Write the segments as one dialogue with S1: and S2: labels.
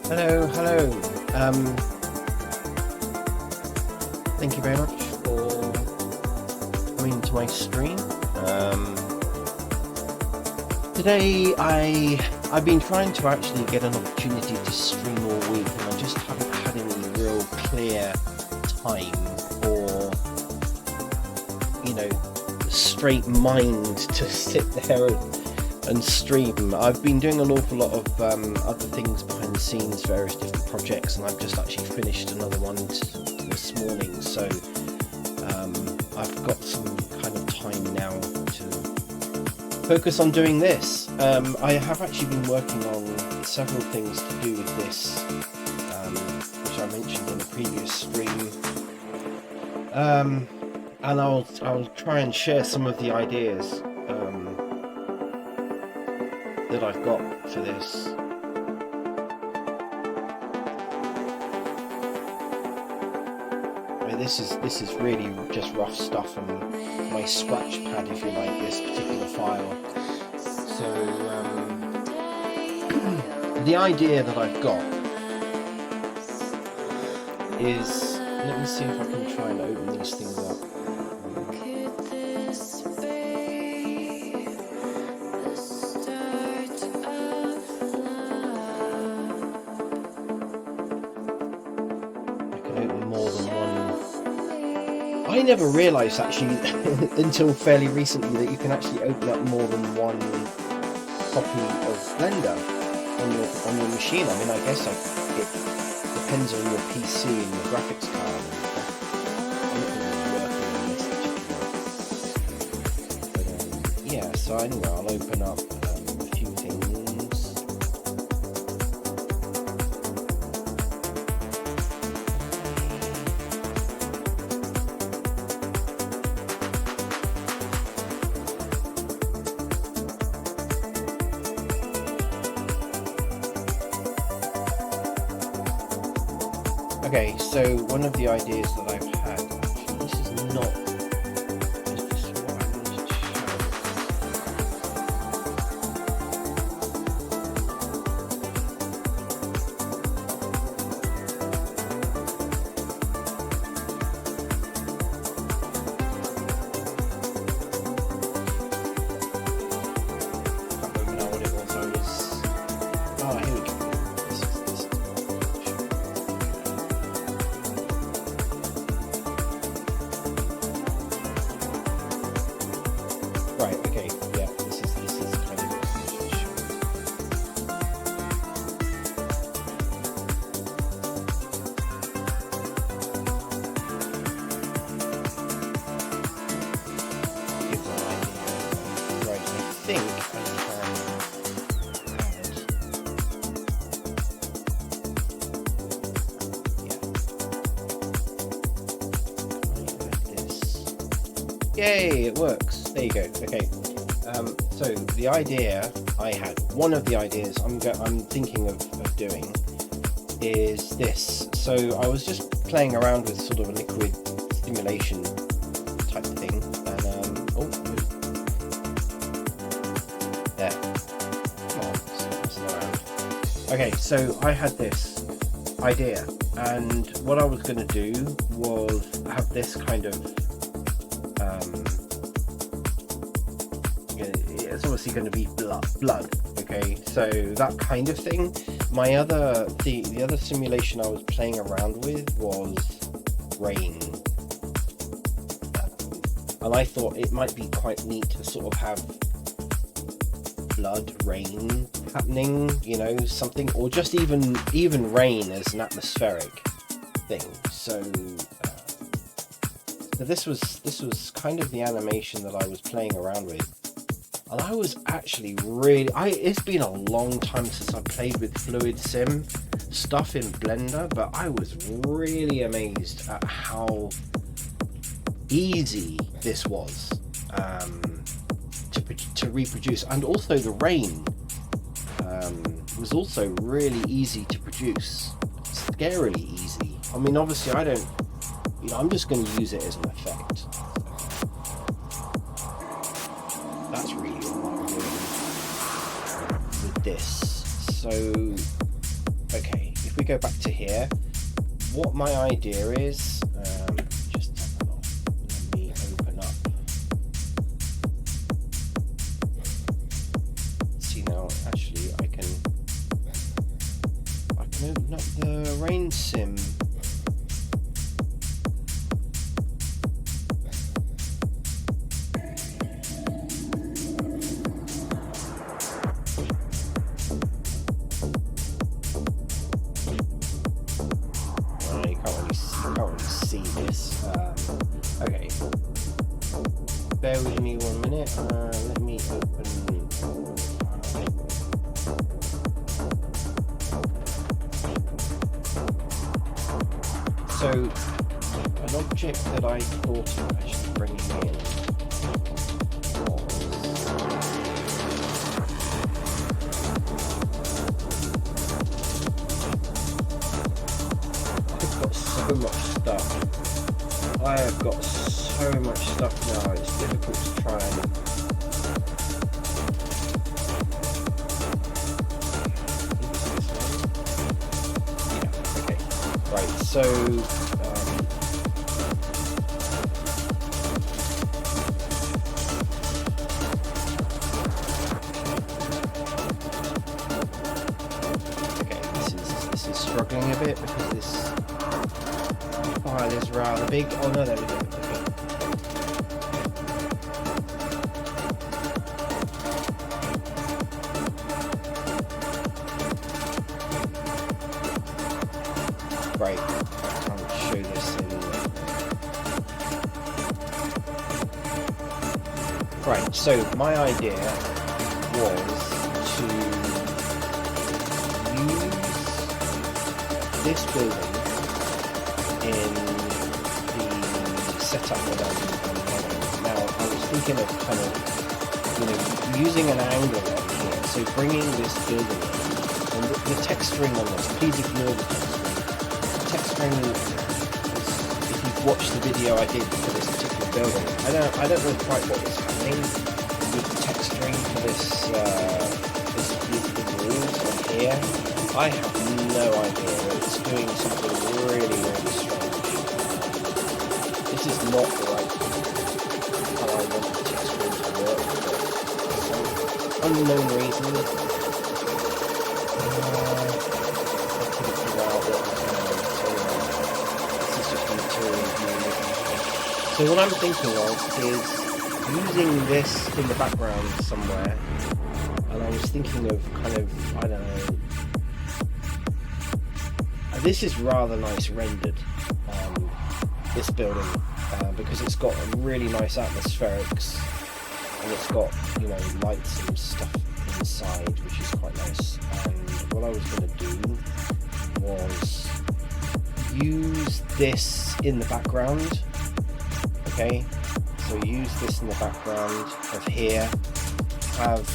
S1: Hello, hello. Thank you very much for coming to my stream. Today I've been trying to actually get an opportunity to stream all week, and I just haven't had any real clear time or, straight mind to sit there and stream. I've been doing an awful lot of other things behind the scenes, various different projects, and I've just actually finished another one this morning, so I've got some kind of time now to focus on doing this. I have actually been working on several things to do with this, which I mentioned in a previous stream, and I'll try and share some of the ideas that I've got for this. I mean, this is really just rough stuff and my scratch pad, if you like, this particular file. So the idea that I've got is, let me see if I can try and open these things up. I never realised actually until fairly recently that you can actually open up more than one copy of Blender on your machine. I mean, I guess it depends on your PC and your graphics card. I'm not going to be working on this particular. But, yeah, so anyway, I'll open up a few things. Okay, so one of the ideas that I've had, actually, this is not just what I wanted to show. I don't even know what it was. Oh, here we go. Right, okay, yeah, this is kind of gives an idea. Right, I think I can add this. Yay, it works. There you go. Okay. So the idea I had, one of the ideas I'm thinking of doing is this. So I was just playing around with sort of a liquid simulation type thing, and there. Come on, stop messing around. Okay, so I had this idea, and what I was going to do was have this kind of it's obviously going to be blood, okay, so that kind of thing. My other the other simulation I was playing around with was rain, and I thought it might be quite neat to sort of have blood rain happening, something, or just even rain as an atmospheric thing. So this was kind of the animation that I was playing around with. And I was actually it's been a long time since I played with fluid sim stuff in Blender, but I was really amazed at how easy this was to reproduce, and also the rain was also really easy to produce, scarily easy. I mean, obviously I'm just going to use it as an effect. That's really all I'm doing with this. So, okay, go back to here, what my idea is, just let me open up. See now, actually, I can open up the rain sim. Okay, bear with me 1 minute. Let me open. So, an object that I thought of actually bringing in I've got so much stuff. I have got so much stuff now, it's difficult to try and... Yeah, okay. Right, so... okay, this is struggling a bit because this file is rather big. Oh no, there we go. Right, I can't show this in. Right, so my idea was to use this building in the setup that I'm running. Now, I was thinking of kind of, using an angle on here, so bringing this building in, and the texturing on this, please ignore the texturing. If you've watched the video I did for this particular building, I don't know quite what is happening with the texturing for this walls on here. I have no idea. It's doing something really strange. This is not the right how I want the texturing to work, but for some unknown reason. So what I'm thinking of is using this in the background somewhere, and I was thinking of kind of, I don't know, this is rather nice rendered, this building, because it's got a really nice atmospherics, and it's got, lights and stuff inside, which is quite nice. And what I was going to do was use this in the background. Okay, so use this in the background of here, have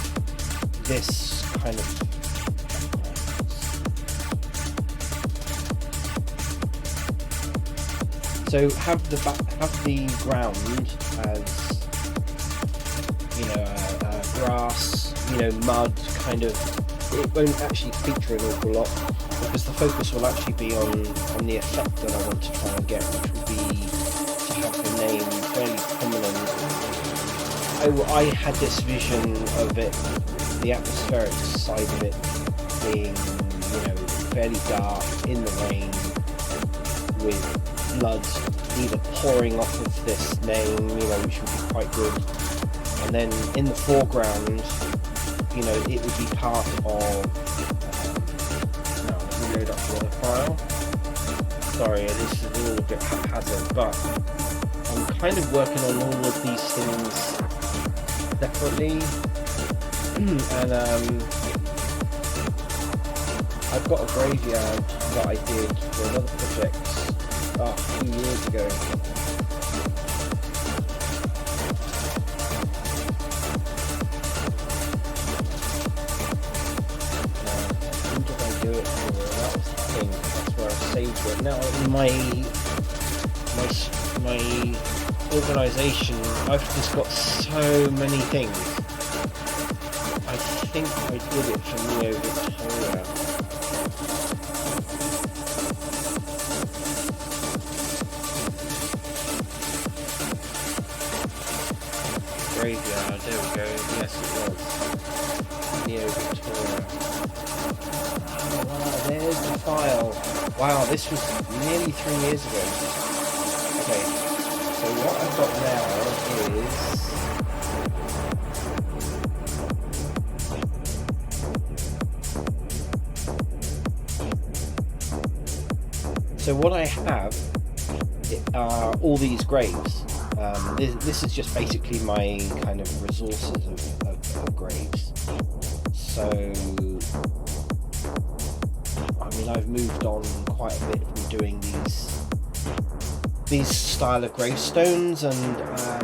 S1: this kind of have the ground as grass, mud, kind of. It won't actually feature an awful lot because the focus will actually be on the effect that I want to try and get, which would be have the name fairly prominent. I had this vision of it, the atmospheric side of it being, fairly dark in the rain with blood either pouring off of this name, which would be quite good. And then in the foreground, it would be part of. Now, let me load up the other file. Sorry, this is a little bit haphazard, but I'm kind of working on all of these things separately, and I've got a graveyard that I did for another project a few years ago. Who did I do it for? That was the thing. That's where I saved it. Now my organisation, I've just got so many things. I think I did it for Neo Victoria. graveyard. There we go. Yes, it was. Neo Victoria. Oh, wow, there's the file. Wow, this was nearly 3 years ago. Okay, so what I've got now is... So what I have are all these graves. This is just basically my kind of resources of graves. So, I mean, I've moved on quite a bit from doing these style of gravestones, and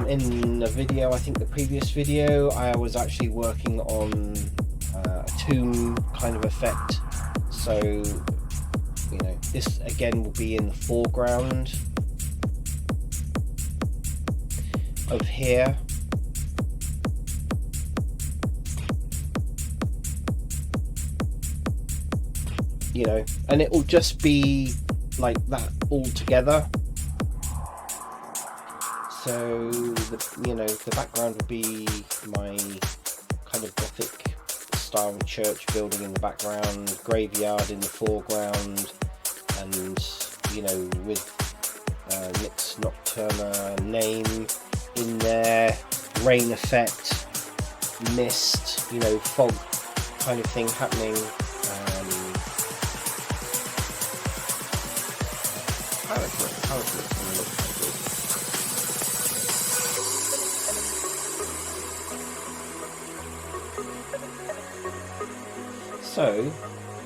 S1: in the video, I think the previous video, I was actually working on a tomb kind of effect. So, you know, this again will be in the foreground of here. You know, and it will just be like that all together. So the background will be my kind of Gothic style church building in the background, graveyard in the foreground, and you know, with Nick's Nocturna name in there, rain effect, mist, you know, fog kind of thing happening. So,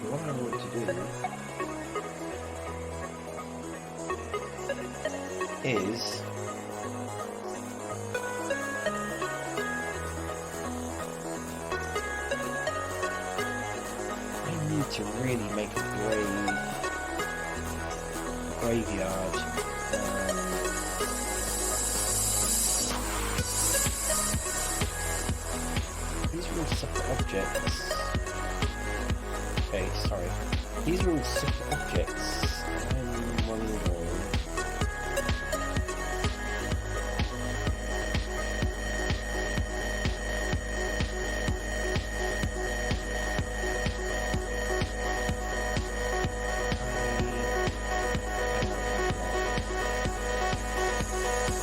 S1: what I want to do is I need to really make a graveyard. These are all separate objects. Okay, sorry. These are all separate objects. I'm wondering.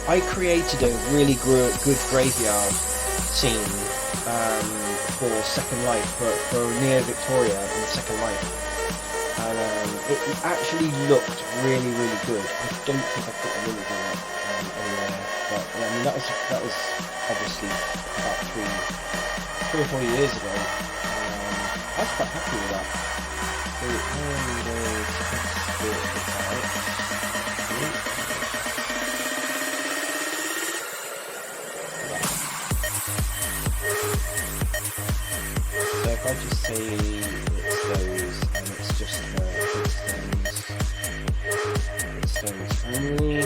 S1: I created a really good graveyard scene for Second Life, for Neo Victoria in Second Life, and it actually looked really good. I don't think I put an image on it anywhere, but I mean that was obviously about three or 4 years ago. I was quite happy with that. So if I just say it's those, and it's just stones only,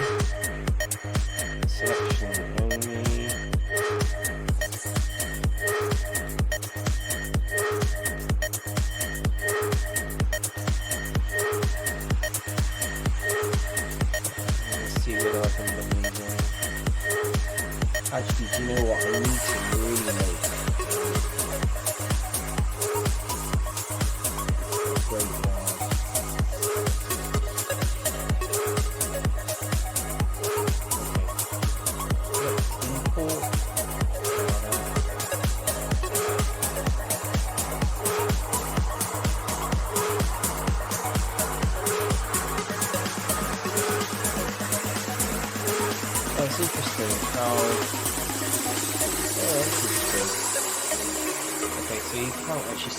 S1: selection only, let's see whether I can run these in. Actually, do you know what, I need to really make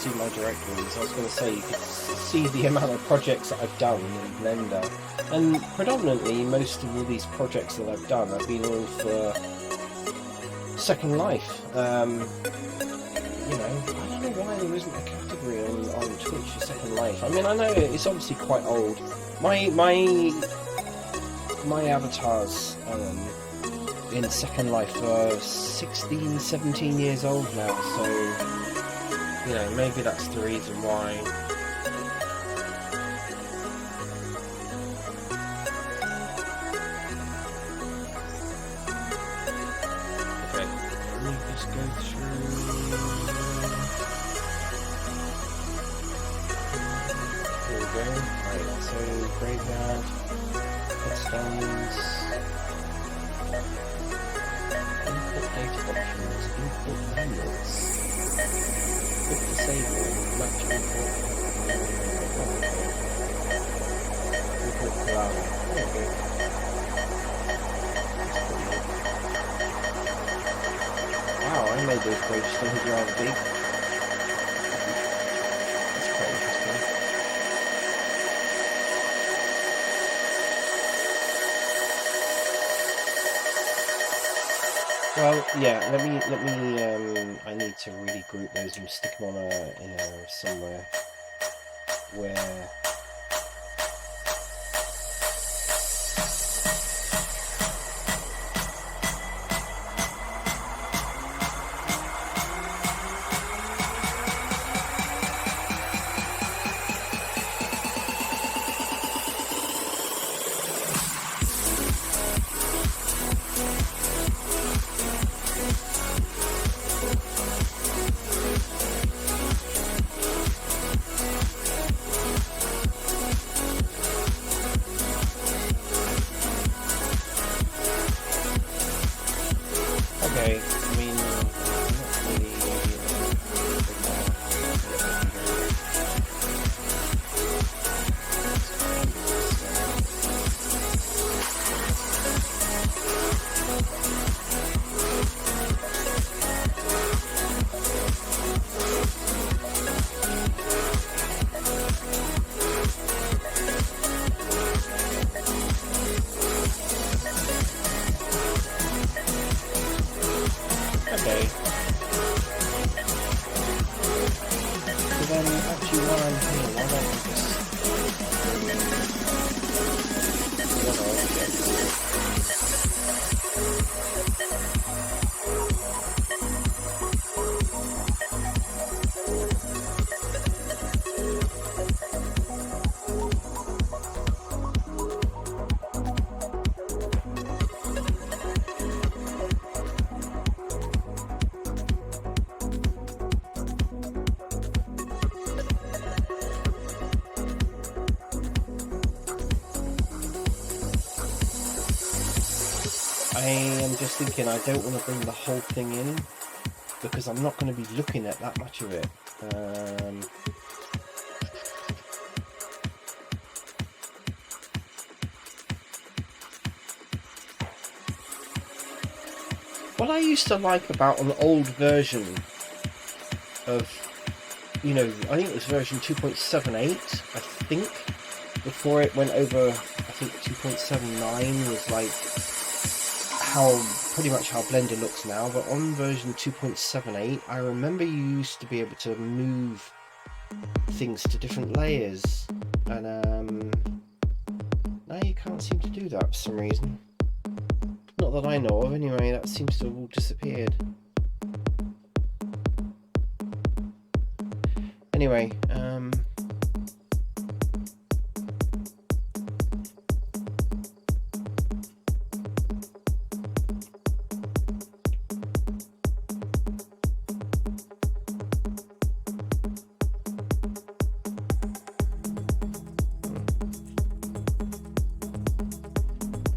S1: see my directories. I was going to say, you could see the amount of projects that I've done in Blender, and predominantly most of all these projects that I've done have been all for Second Life. You know, I don't know why there isn't a category on Twitch for Second Life. I mean, I know it's obviously quite old. My avatars in Second Life are 16, 17 years old now, so you know, maybe that's the reason why. Okay, let me just go through. Here we go. Right, so graveyard, headstones, input data options, input manuals, quick disable, match input cloud. There we go. Wow, I made those gravestones rather big. That's quite interesting. Well, yeah, let me, I need to really group those and stick them on somewhere where... Okay, I mean, not really okay. So then, actually, while I'm here, why don't I just... I am just thinking I don't want to bring the whole thing in because I'm not going to be looking at that much of it. What I used to like about an old version of, you know, I think it was version 2.78, I think, before it went over, I think 2.79 was like pretty much how Blender looks now, but on version 2.78 I remember you used to be able to move things to different layers, and now you can't seem to do that for some reason. Not that I know of anyway, that seems to have all disappeared. Anyway,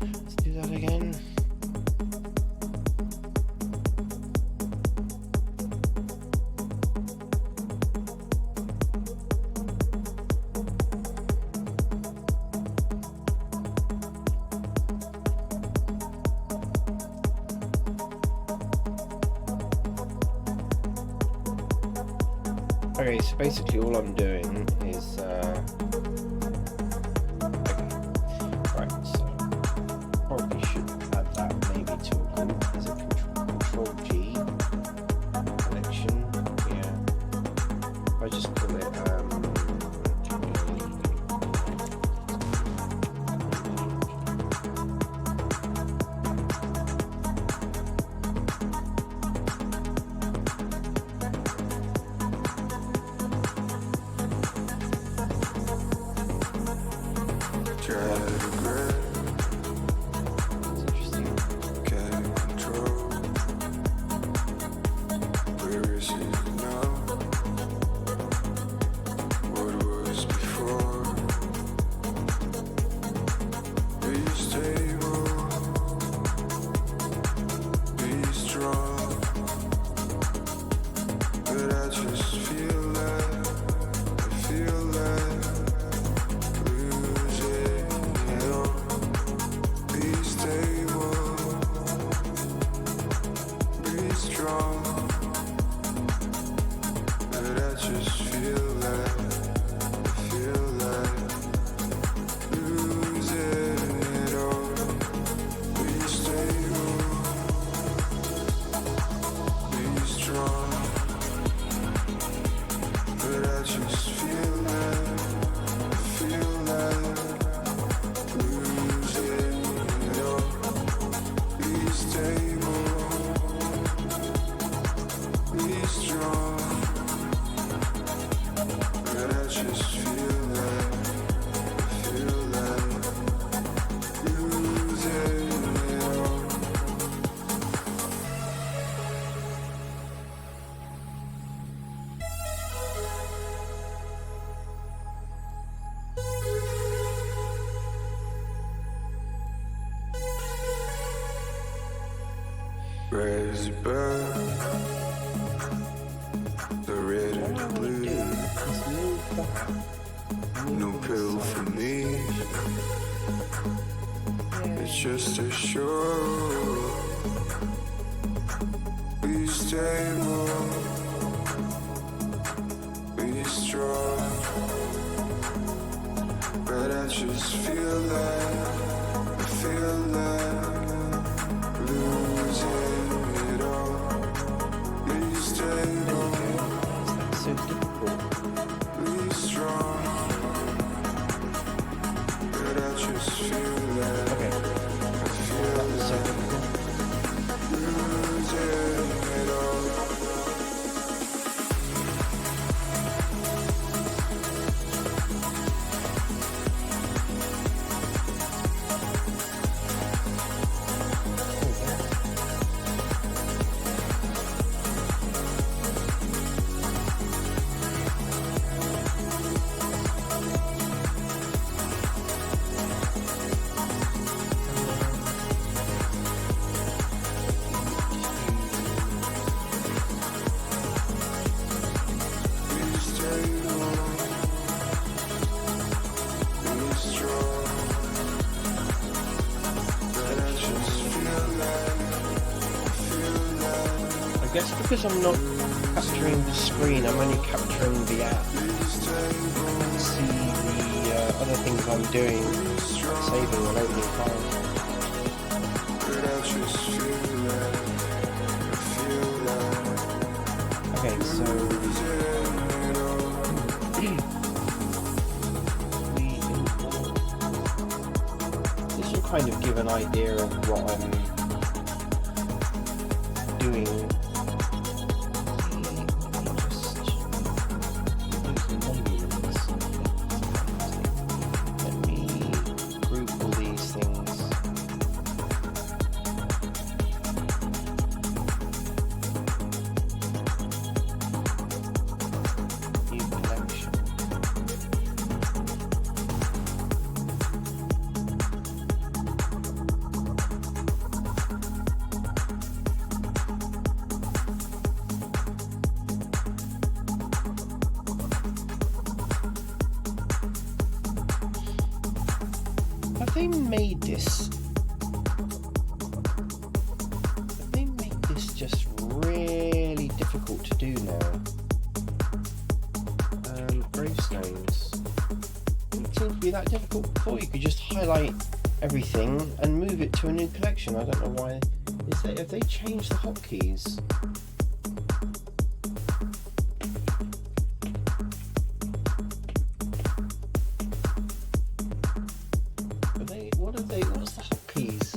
S1: let's do that again. Okay, so basically all I'm doing is okay, right, so probably should add that maybe to a group as a control G collection. Yeah, if I just call it
S2: Raise it back, the red and the blue. No pill for me. It's just a show. Be stable, be strong. But I just feel like losing it all. Be stable,
S1: So difficult.
S2: be strong. But I just feel like
S1: Okay. So difficult.
S2: losing it all.
S1: I guess because I'm not capturing the screen, I'm only capturing the app. I can see the other things I'm doing, saving and opening files. Okay, so this will kind of give an idea of what I'm doing. Let me group all these things. New collection. Have they made this? Have they made this just really difficult to do now? Gravestones. It didn't seem to be that difficult before. You could just highlight everything and move it to a new collection. I don't know why. Have they changed the hotkeys? What's the hotkeys?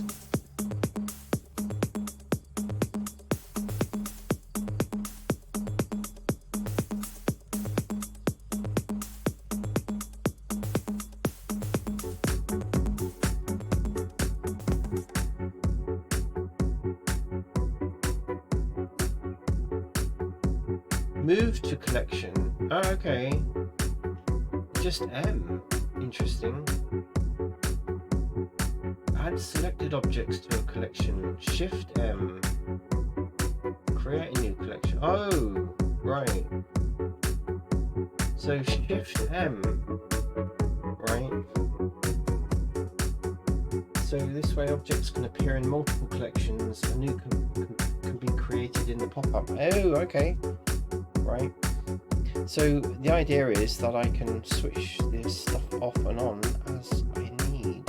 S1: Move to collection. Oh, okay. Just M. Interesting. Add selected objects to a collection. Shift M. Create a new collection. Oh, right. So Shift M. Right. So this way objects can appear in multiple collections. A new can be created in the pop-up. Oh, okay. Right. So the idea is that I can switch this stuff off and on as I need.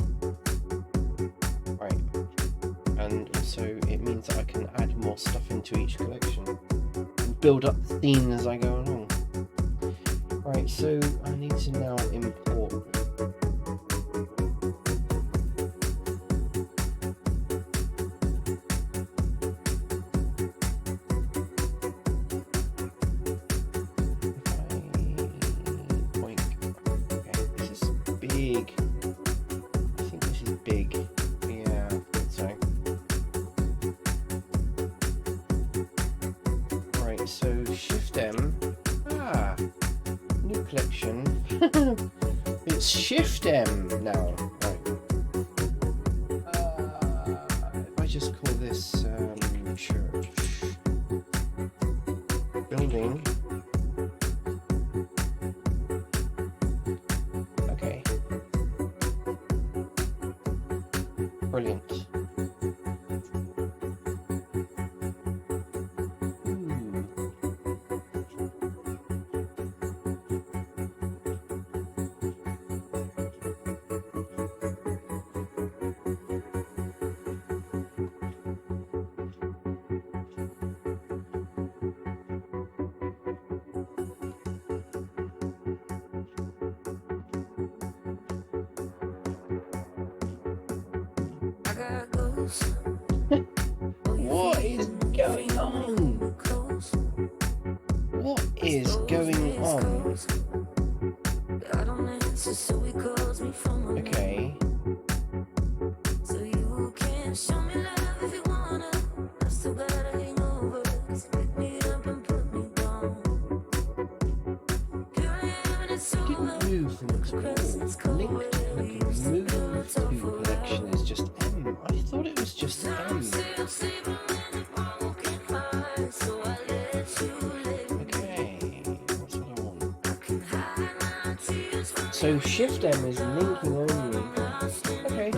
S1: Right. And also it means that I can add more stuff into each collection and build up the theme as I go along. Right, so I need to now import. Big. I think this is big. Yeah, I think so. Right, so Shift M. Ah, new collection. It's Shift M now. Right. If I just call this church. Building. Okay. Brilliant. What is going on? What is going on? Okay. Didn't move from its all. Linked and moved to collection is just M. I thought it was just M. Okay, that's what I want. So Shift M is linking only. Okay.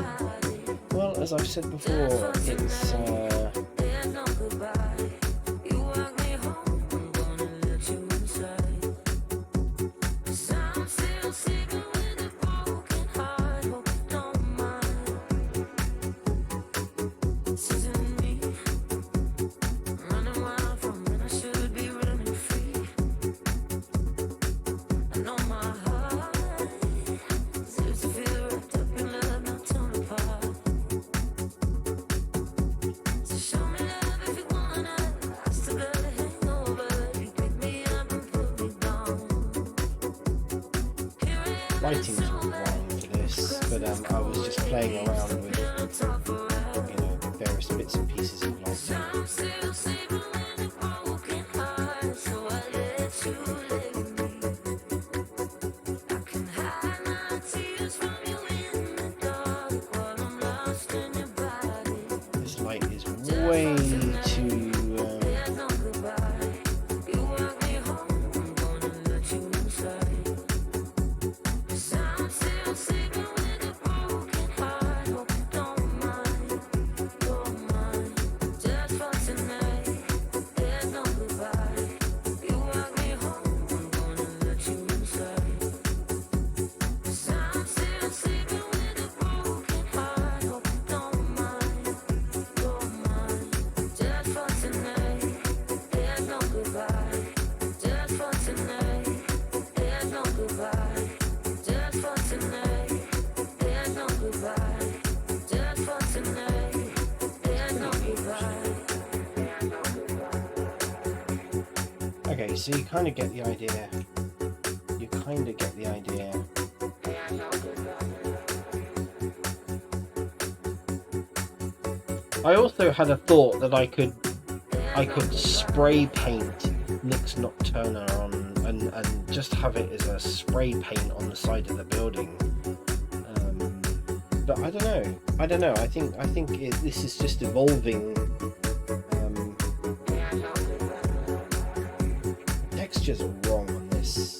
S1: Well, as I've said before, it's lighting's all wrong for this, but I was just playing around with, you know, various bits and pieces of lighting. This light is way too okay, so you kind of get the idea. You kind of get the idea. I also had a thought that I could spray paint Nick's Nocturna on and just have it as a spray paint on the side of the building. But I don't know. I think this is just evolving. Textures are wrong on this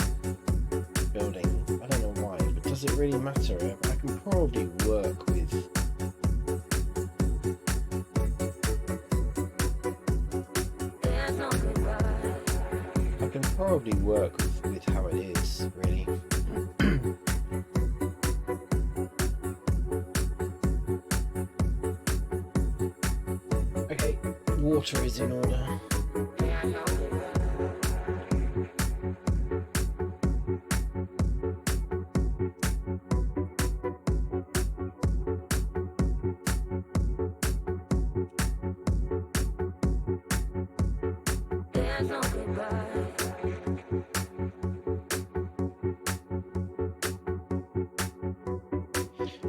S1: building. I don't know why, but does it really matter? I can probably work with. I can probably work with how it is, really. Okay, water is in order.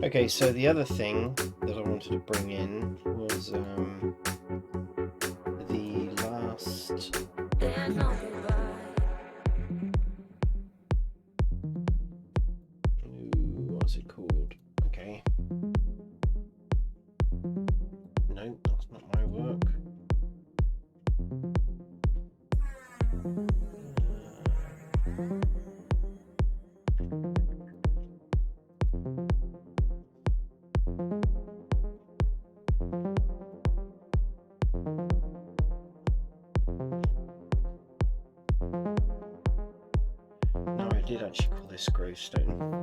S1: Okay, so the other thing that I wanted to bring in was the last. Ooh, what's it called? Okay. No, that's not my work. No, I did actually call this gravestone.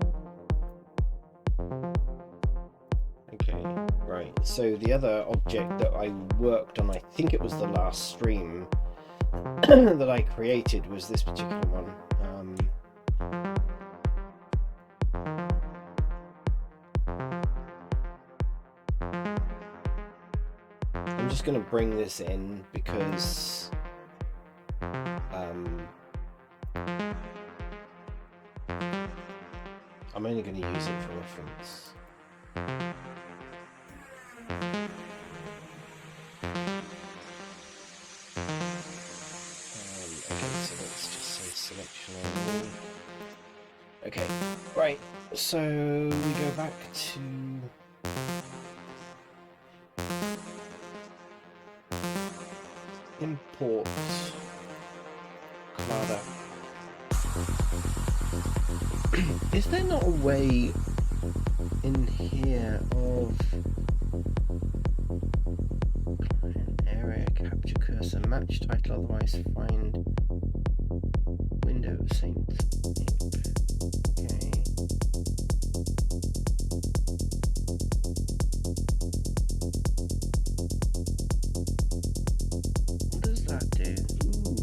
S1: Okay, right. So the other object that I worked on, I think it was the last stream that I created, was this particular one. I'm just going to bring this in because I'm only going to use it for reference. Okay, so let's just say selection only. Okay, right, so we go back to import Clada. Is there not a way in here of client area, capture cursor, match title, otherwise find window of same type? Okay. What does that do? Ooh.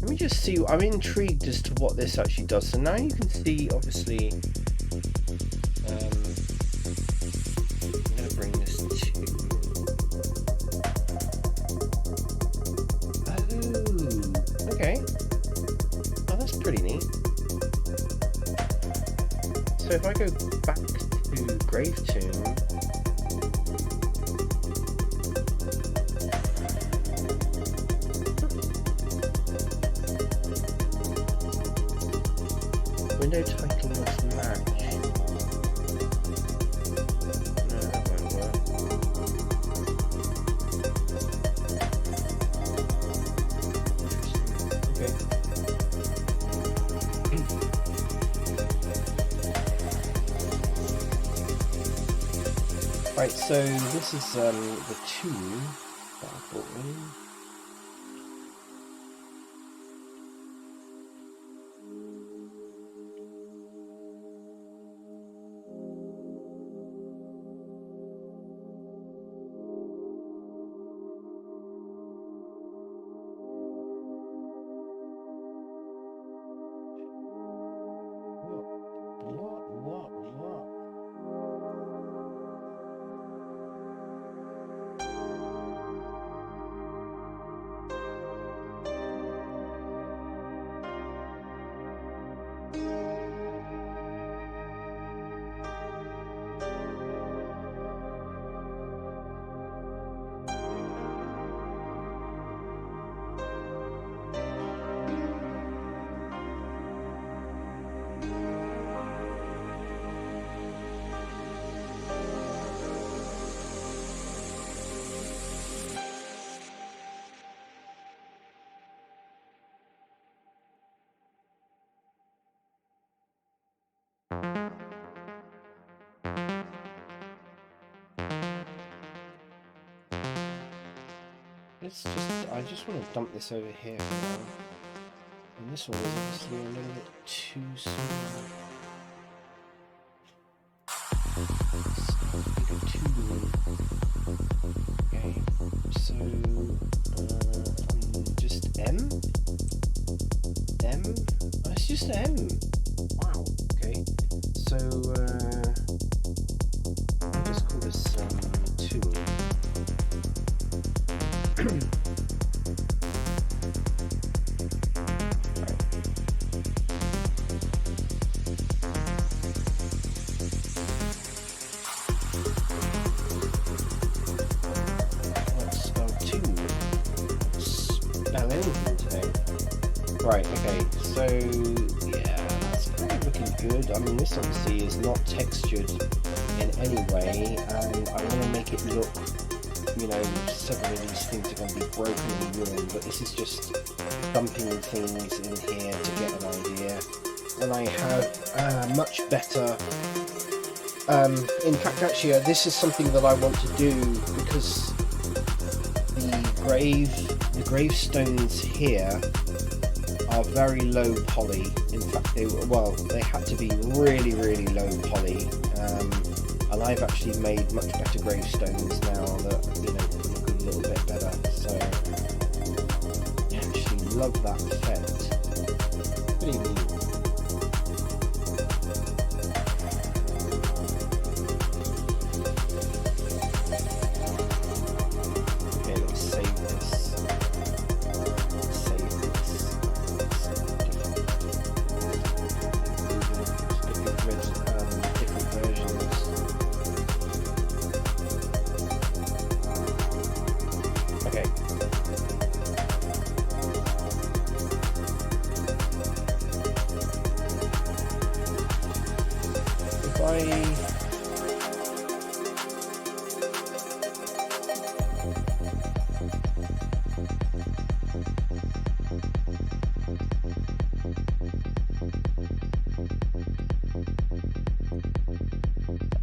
S1: Let me just see. I'm intrigued as to what this actually does. So now you can see, obviously, I'm going to bring this to. Oh, okay. Oh, that's pretty neat. So if I go back to Gravetomb. Window title must match. No, that won't work. Okay. Right, so this is the tune that I brought in. What? I just want to dump this over here for now. And this one is obviously a little bit too small. Okay, so just M? Oh, it's just M. Wow, okay. So I'll just call this 2. Right, okay, so yeah, that's kind of looking good. I mean, this obviously is not textured in any way, and I want to make it look, you know, several of these things are going to be broken and worn, but this is just dumping things in here to get an idea. And I have much better, in fact actually this is something that I want to do, because the gravestones here are very low poly. In fact they had to be really low poly, and I've actually made much better gravestones now that, you know, look a little bit better. So I actually love that effect. Pretty neat.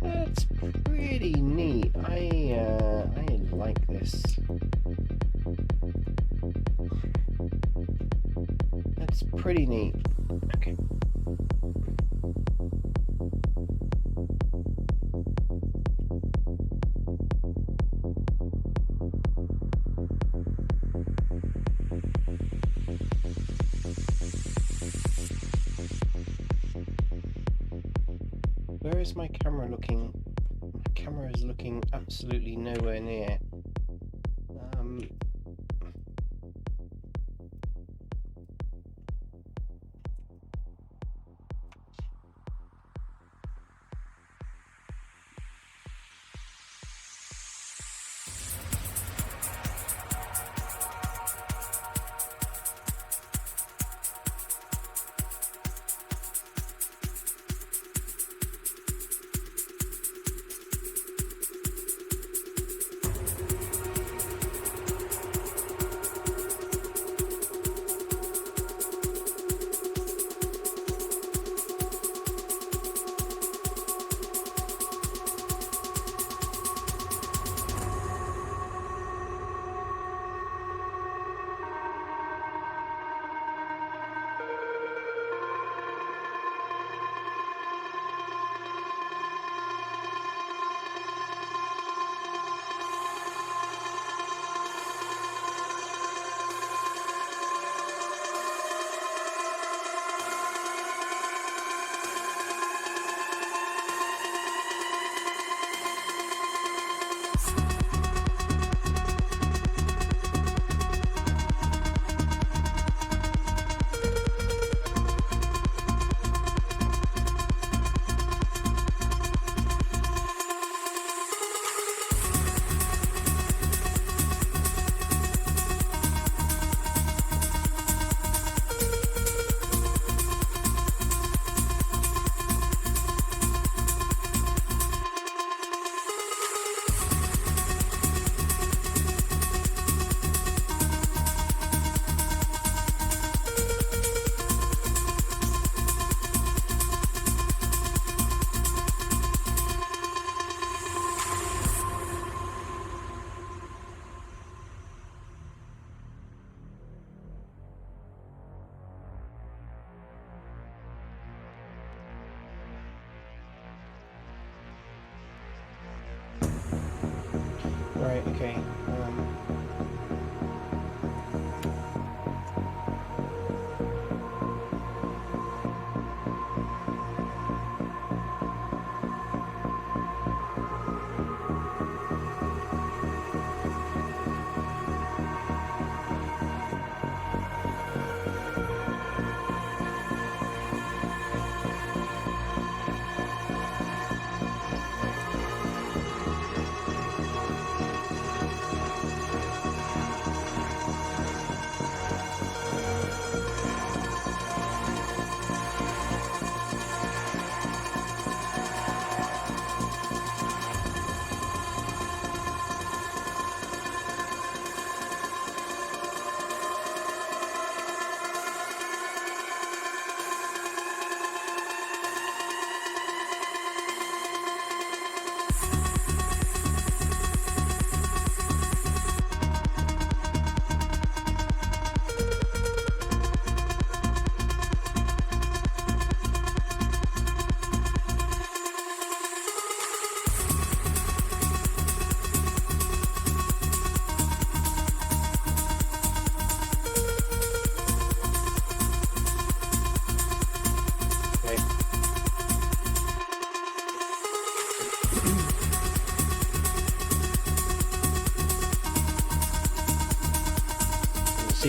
S1: That's pretty neat. I like this. That's pretty neat. Okay. Where is my camera looking? My camera is looking absolutely nowhere near. Right, okay.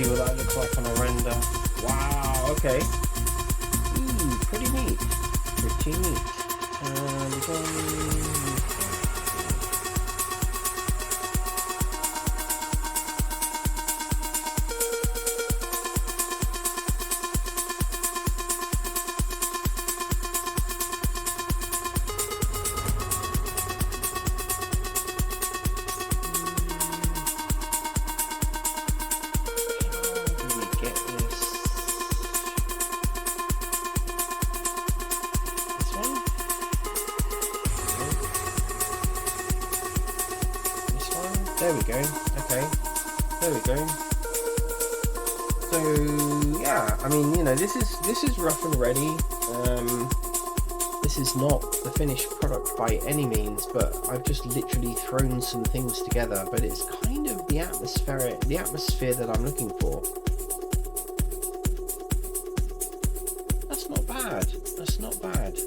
S1: see what that looks like on a render. Wow, okay. Ooh, pretty neat. Pretty neat. There we go. Okay. There we go. So yeah, I mean, you know, this is rough and ready. This is not the finished product by any means, but I've just literally thrown some things together. But it's kind of the atmosphere that I'm looking for. That's not bad. That's not bad.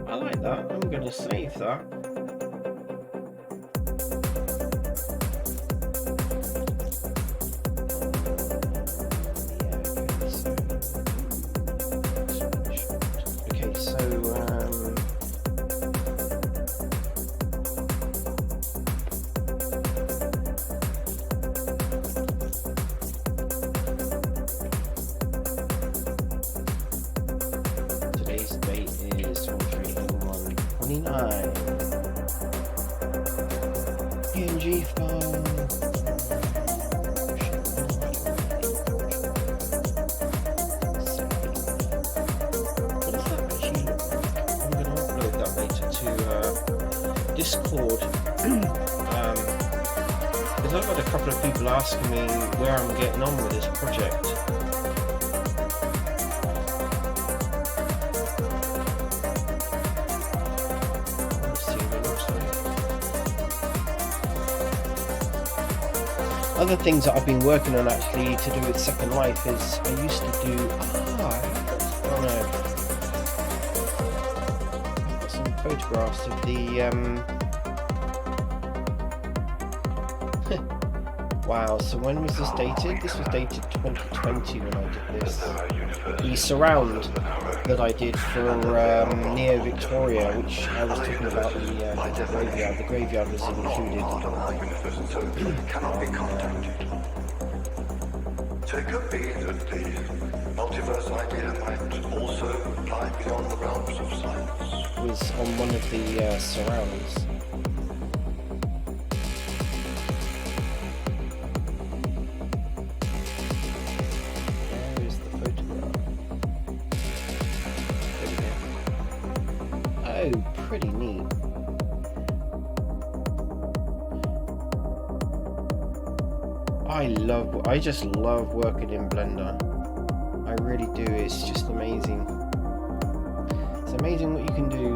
S1: I like that. I'm going to save that. Okay, so today's date is 29. PNG file. What does that actually look like? I'm going to upload that later to Discord. Because I've had a couple of people asking me where I'm getting on with this project. Other things that I've been working on actually to do with Second Life is I used to do I've got some photographs of the wow, so when was this dated? This was dated 2020 when I did this. The surround that I did for Neo Victoria, which I was talking about the graveyard. The graveyard was included.
S3: So it could be that the multiverse idea might also lie beyond the realms of science.
S1: Was on one of the surrounds. There is the photograph. There we go. Oh, pretty neat. I just love working in Blender. I really do. It's just amazing. It's amazing what you can do.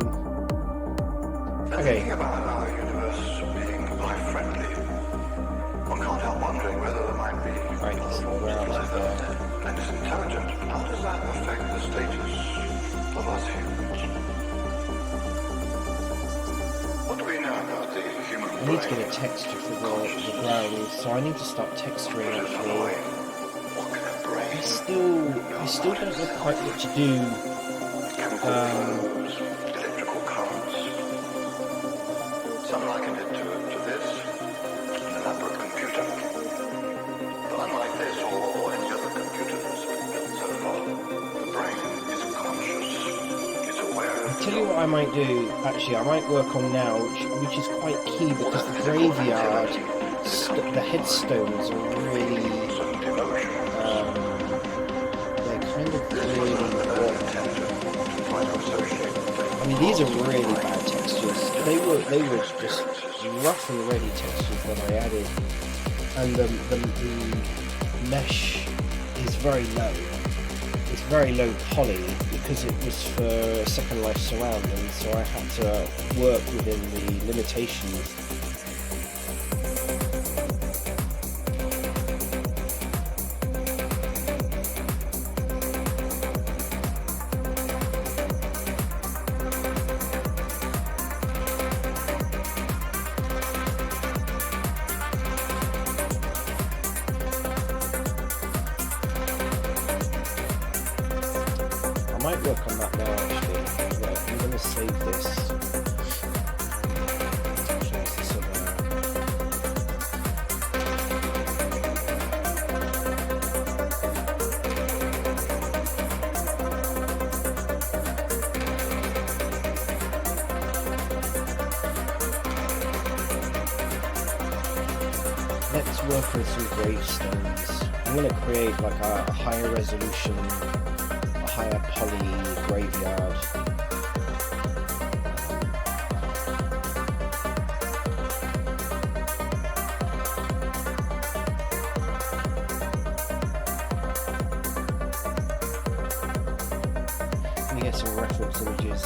S1: Okay.
S3: Thinking about our universe being life-friendly, one can't help wondering whether there might be
S1: Right, so we're out of there.
S3: and it's intelligent. How does that affect the status of us humans? What do we know about the human
S1: I need to get a texture for the ground, so I need to start texturing actually.
S3: What can a brain
S1: I still don't know quite what to do.
S3: electrical currents? Some liken it to this, an elaborate computer. But unlike this or any other computer that's been built so far, the brain is conscious, is aware of
S1: Tell you what I might do, actually, I might work on now, which is quite key because the graveyard, the headstones are really, they're kind of really warm. I mean, mean, these are really bad textures. They were just rough and ready textures that I added, and the mesh is very low. It's very low poly because it was for Second Life Surround, and so I had to work within the limitations. I might work on that now actually. Right, I'm going to save this. Change this around. Let's work on some gravestones. I'm going to create like a higher resolution, higher poly graveyard. Let me get some reference images.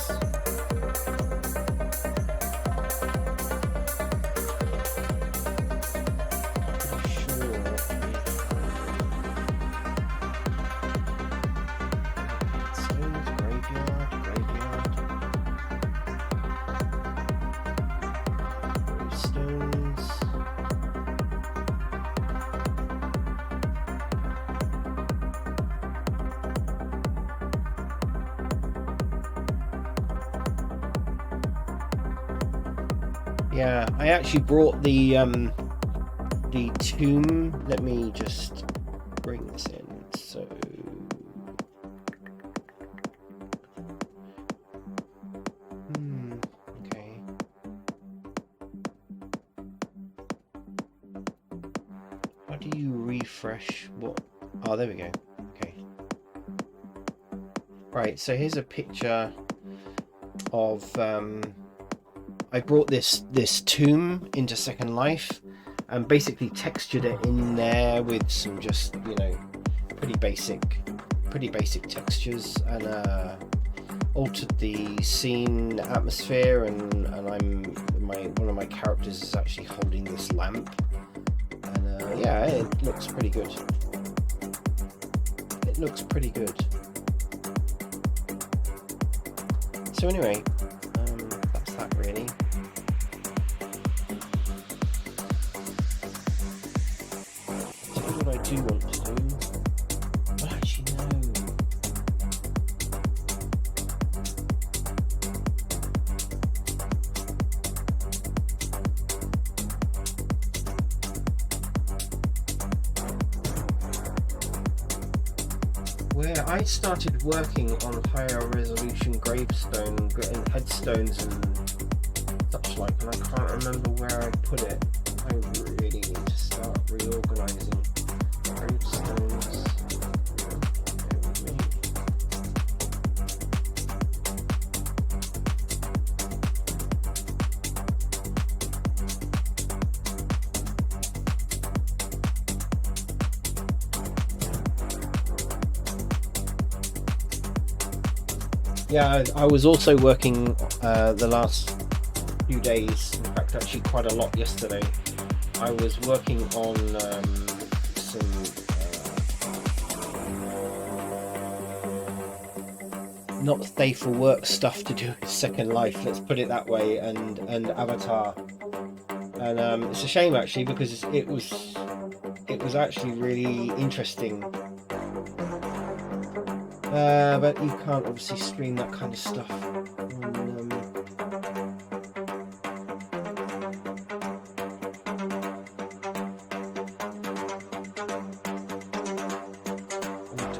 S1: Yeah, I actually brought the tomb. Let me just bring this in. So okay. How do you refresh what? Oh, there we go. Okay. Right, so here's a picture of I brought this tomb into Second Life and basically textured it in there with some just, you know, pretty basic textures, and altered the scene atmosphere, and one of my characters is actually holding this lamp, and yeah, it looks pretty good. It looks pretty good. So anyway, that's that really. So what I do want to do, well, actually no. Where I started working on higher resolution gravestone and headstones and such like, and I can't remember where I put it. I really need to start reorganizing gravestones. Bear with me. Yeah, I was also working the last few days, in fact actually quite a lot yesterday. I was working on some not safe for work stuff to do with Second Life, let's put it that way, and Avatar. And it's a shame actually, because it was actually really interesting. But you can't obviously stream that kind of stuff on,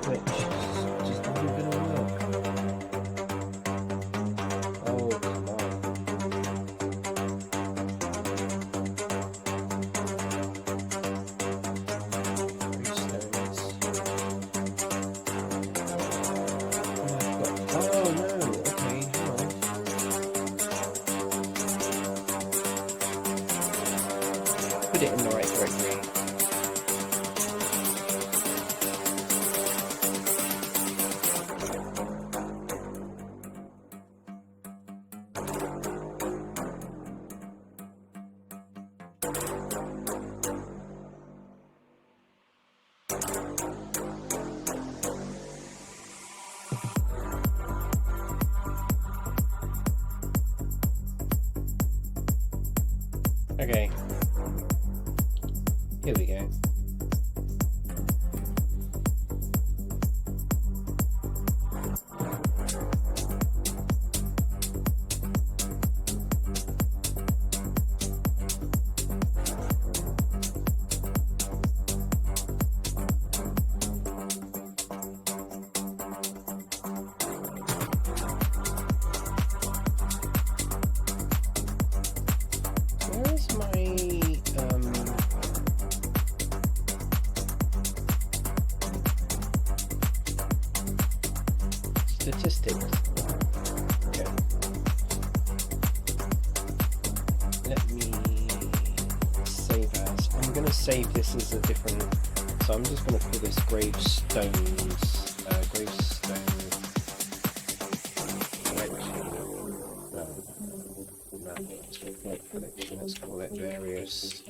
S1: Twitch. It's just not gonna work. Oh, come on. Oh no, okay, hang on. put it in the right directory. Okay, here we go. Where's my statistics? Okay. Let me save as. I'm going to save this as a different. So I'm just going to call this gravestones. Gravestone collection. No, it's a plate collection. Let's call it various.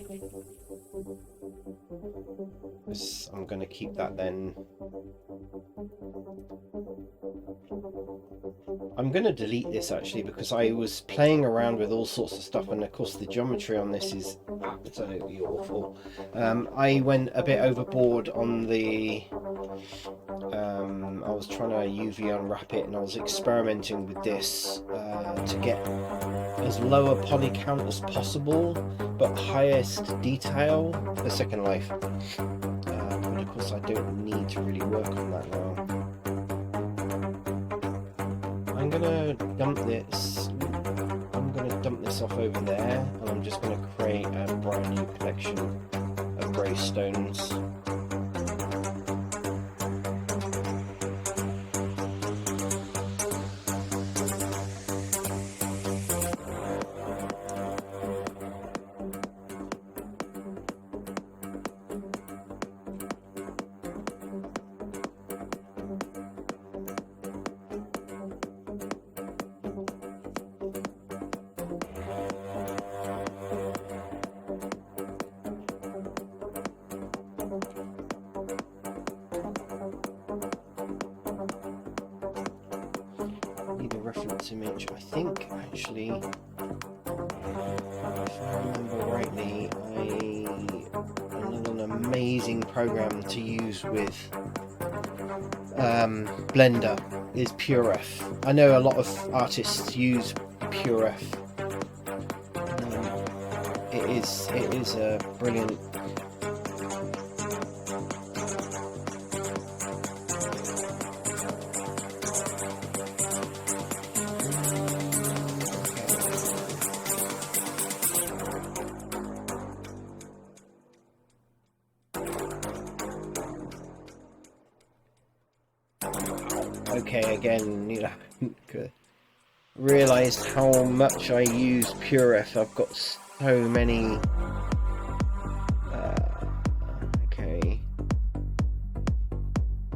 S1: This, I'm going to keep that then. I'm going to delete this actually because I was playing around with all sorts of stuff, and of course the geometry on this is absolutely awful. I went a bit overboard on the I was trying to UV unwrap it, and I was experimenting with this to get as low a poly count as possible but highest detail for Second Life, but of course I don't need to really work on that now. I'm gonna dump this. I'm gonna dump this off over there, and I'm just gonna create a brand new collection of gravestones. Reference image. I think actually, if I remember rightly, an amazing program to use with Blender is PureF. I know a lot of artists use PureF. It is a brilliant. Okay, again, you know, realised how much I use PureF. I've got so many. Okay.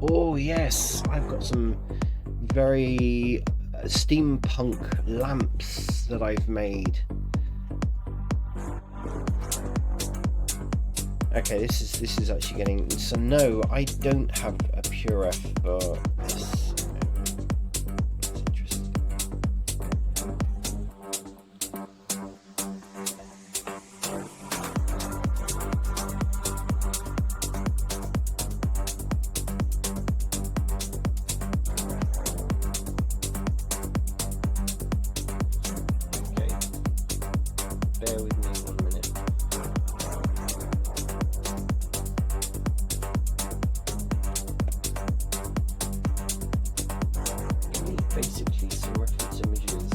S1: Oh yes, I've got some very steampunk lamps that I've made. Okay, this is actually getting. So no, I don't have a PureF, but this. Bear with me 1 minute. We need basically some reference images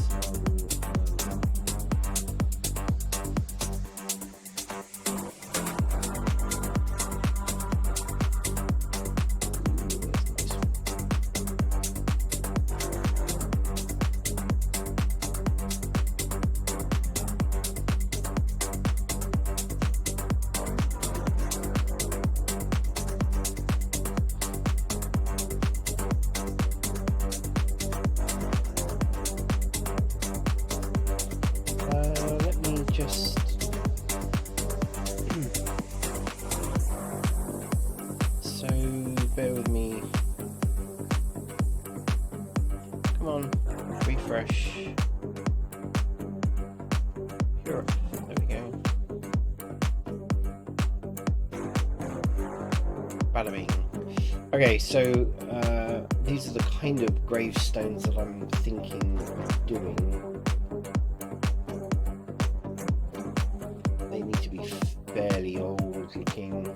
S1: bear with me. Come on, refresh. Sure, there we go. Bada bing. Okay, so these are the kind of gravestones that I'm thinking of doing. They need to be fairly old looking.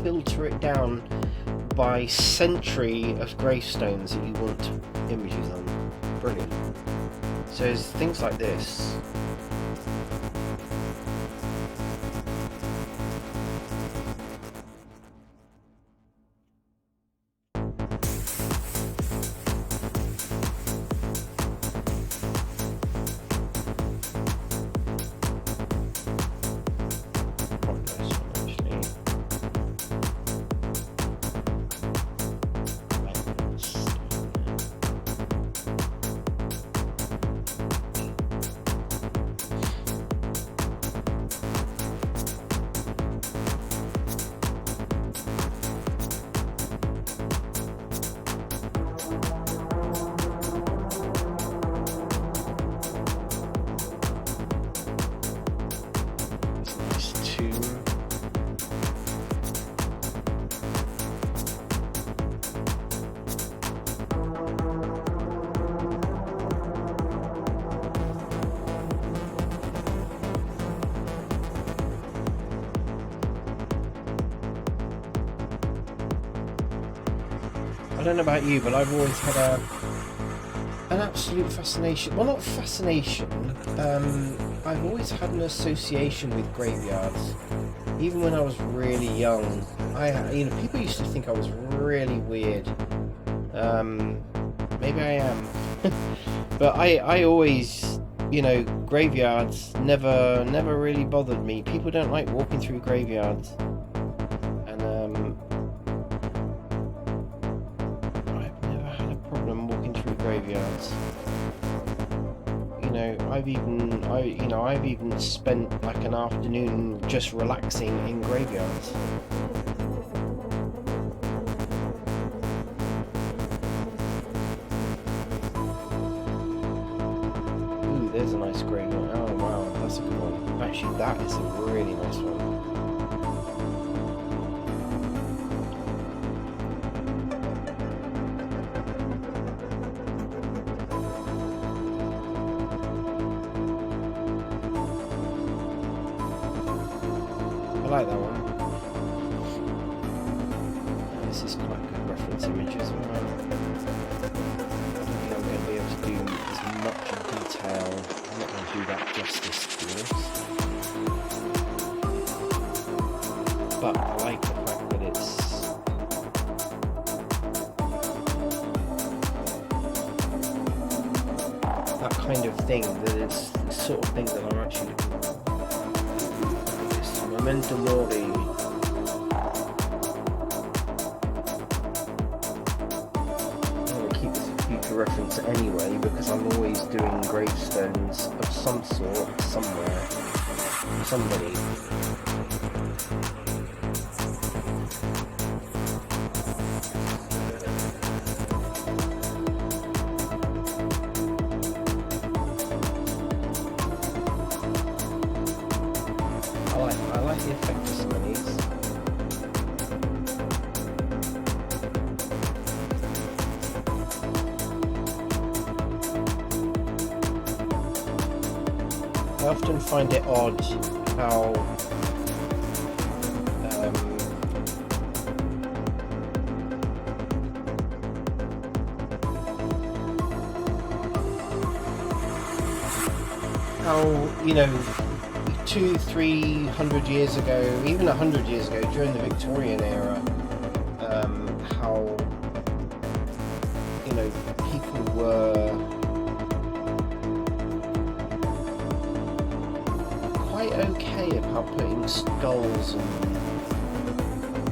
S1: Filter it down by century of gravestones that you want images on. Brilliant. So there's things like this. I don't know about you, but I've always had an absolute fascination. Well, not fascination. I've always had an association with graveyards. Even when I was really young, people used to think I was really weird. Maybe I am, but I always, graveyards never really bothered me. People don't like walking through graveyards, and I've never had a problem walking through graveyards. I've even spent like an afternoon just relaxing in graveyards. Ooh, there's a nice graveyard. Oh wow, that's a good one. Actually, that is a really nice one. I like that one. This is quite a good reference image as well. I don't think I'm going to be able to do as much detail. I'm not going to do that justice to this. But I like the fact that it's that kind of thing, that it's the sort of thing that I'm actually looking for. Memento Mori. I'm going to keep this a future reference anyway, because I'm always doing gravestones of some sort, somewhere, somebody. I like the effect of some of these. I often find it odd how how, you know, 200-300 years ago, even 100 years ago, during the Victorian era, how, you know, people were quite okay about putting skulls and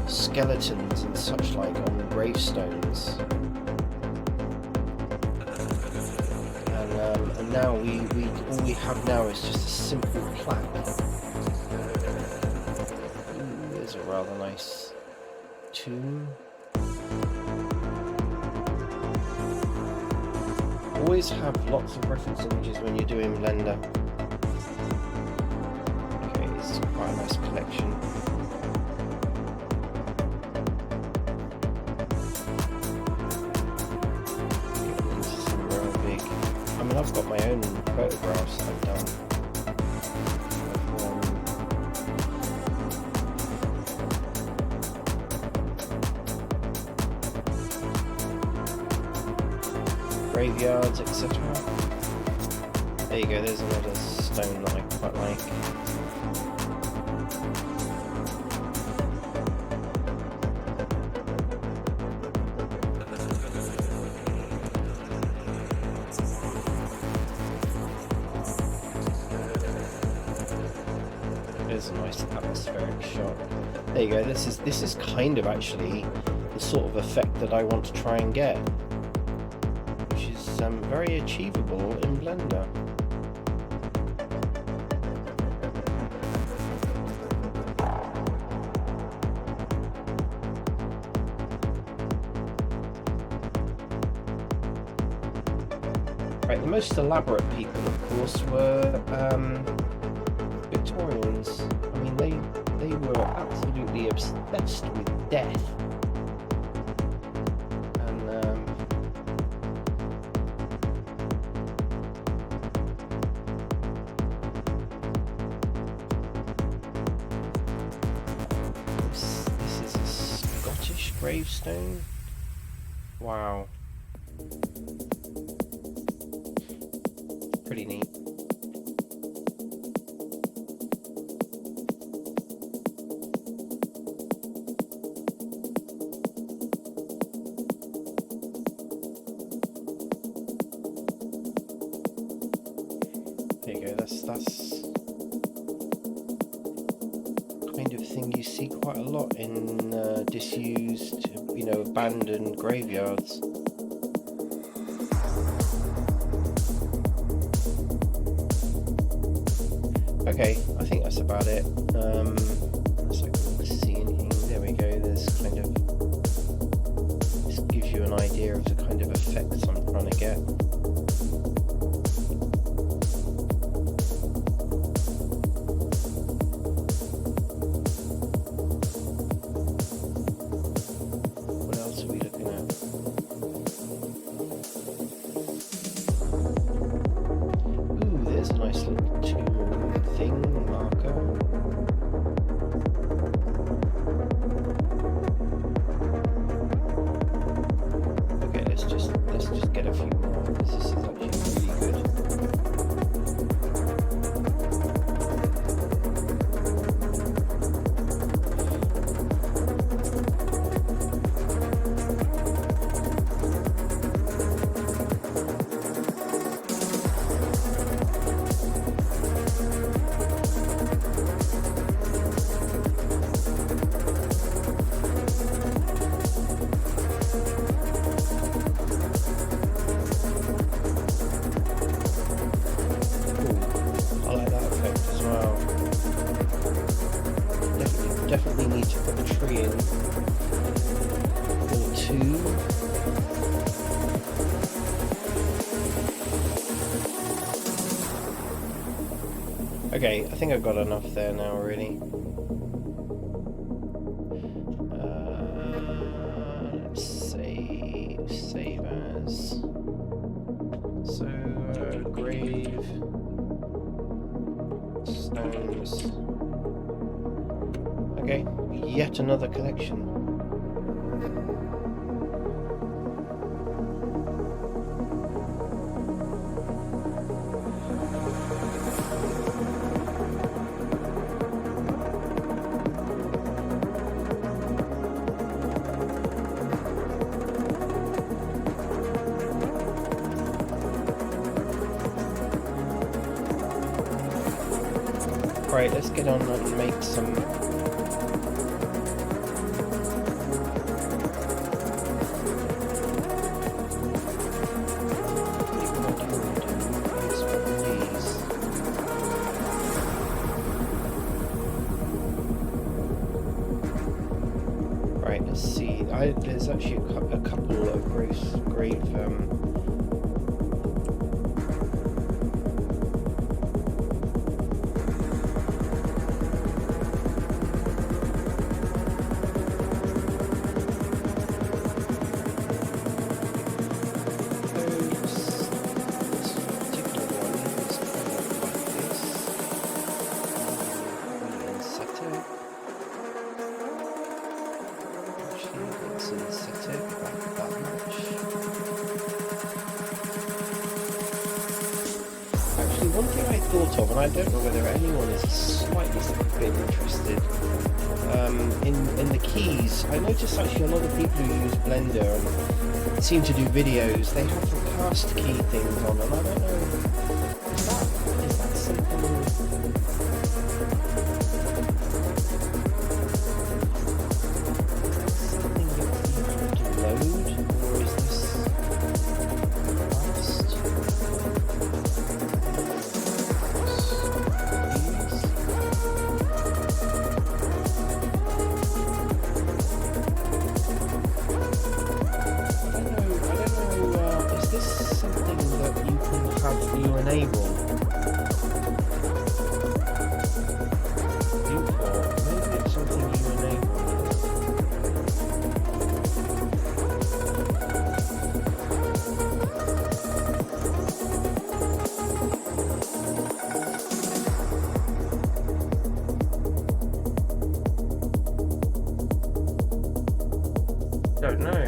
S1: skeletons and such like on gravestones. And now all we have now is just a simple plaque. Ooh, there's a rather nice tomb. Always have lots of reference images when you're doing Blender. Okay, this is quite a nice collection. I mean, I've got my own photographs that I've done. Graveyards, etc. There you go, there's another stone that I quite like. There's a nice atmospheric shot. There you go, this is kind of actually the sort of effect that I want to try and get, which is very achievable in Blender. Right, the most elaborate people, of course, were Victorians. I mean, they were absolutely obsessed with death. And this is a Scottish gravestone. Wow. Pretty neat. There you go, that's kind of thing you see quite a lot in disused, you know, abandoned graveyards. Okay, I think that's about it. Unless I can see anything. There we go, there's kind of... This gives you an idea of the kind of effects I'm trying to get. What else are we looking at? Ooh, there's a nice little tomb thing marker. Okay, let's just get a few more because this is actually really good. Definitely need to put a tree in or two. Okay, I think I've got enough there now, really. Let's save as. So, grave stones. Okay, yet another collection. Right, let's get on and make some. Right, let's see. There's actually a couple of grave one thing I thought of, and I don't know whether anyone is slightly bit interested, in the keys. I noticed actually a lot of people who use Blender and seem to do videos, they have the cast key things on, and I don't know, is that something you have to load, or is this cast? You enable viewport. Maybe it's something you enable. Don't know.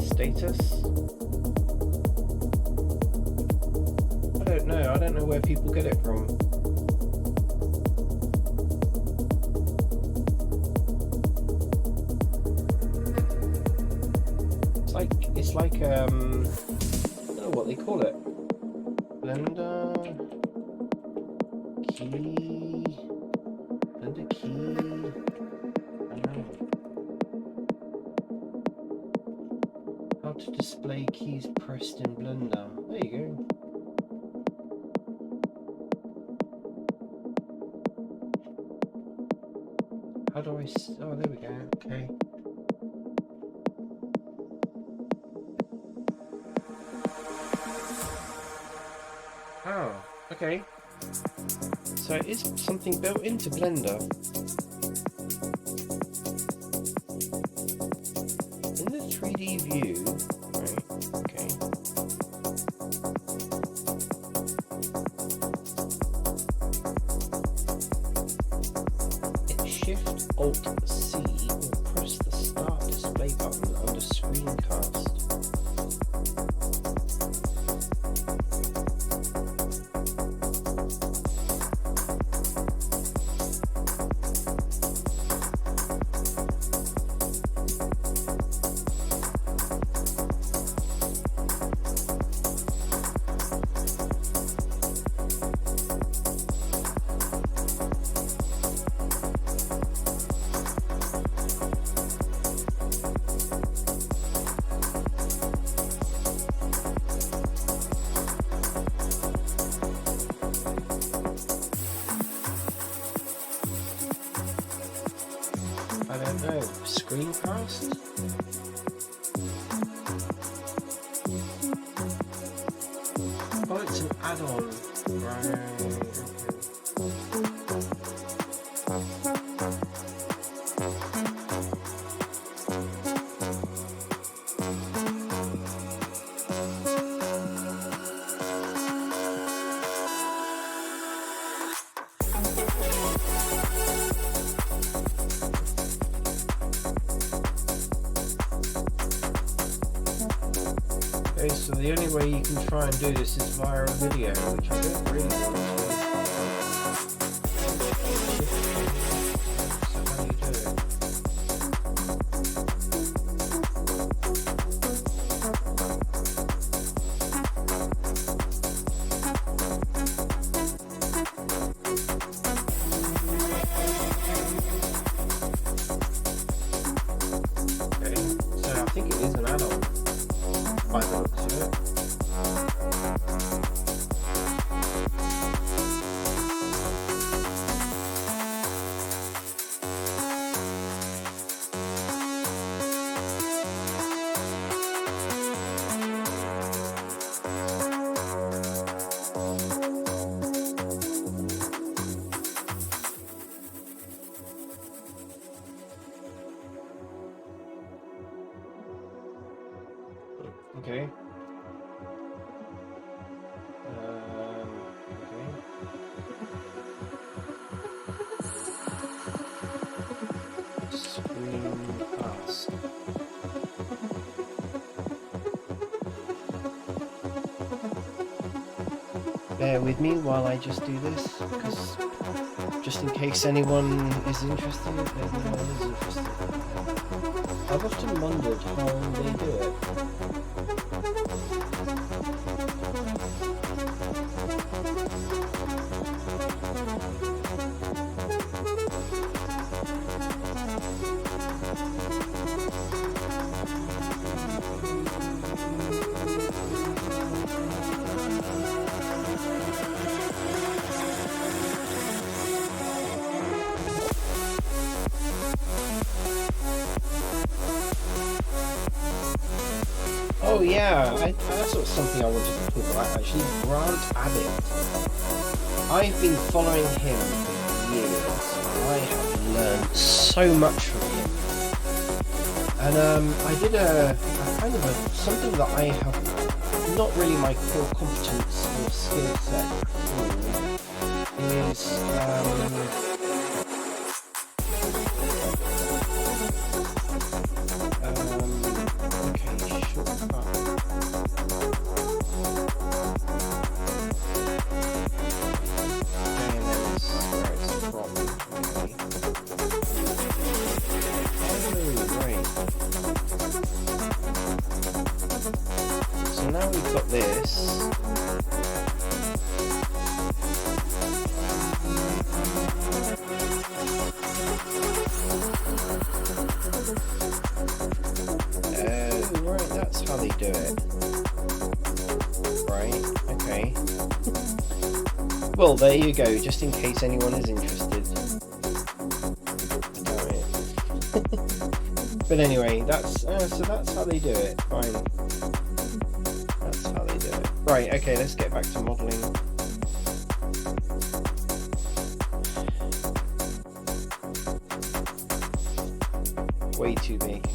S1: Status? I don't know where people get it from. It's like I don't know what they call it. Blender key. I don't know. How to display keys pressed in Blender. There you go. How do I... oh, there we go. Okay. Oh, okay. So it is something built into Blender. In the 3D view, right, okay. Hit Shift-Alt-C or press the Start Display button under Screencast. I don't know, Screencast? Oh, it's an add-on. Right, okay, so the only way you can try and do this is via a video, which I don't really want to. So how do you do it? looks of it. Okay. Okay. Screen pass. Bear with me while I just do this, because just in case anyone is interested, I've often wondered how they do it. Oh yeah, that's something I wanted to talk about actually. Grant Abbott. I've been following him for years. I have learned so much from him. And I did a kind of something that I have not really my core competence and skill set for is now we've got this. Oh, right, that's how they do it. Right, okay. Well, there you go, just in case anyone is interested. But anyway, that's so that's how they do it. Fine. Right, okay, let's get back to modelling. Way too big.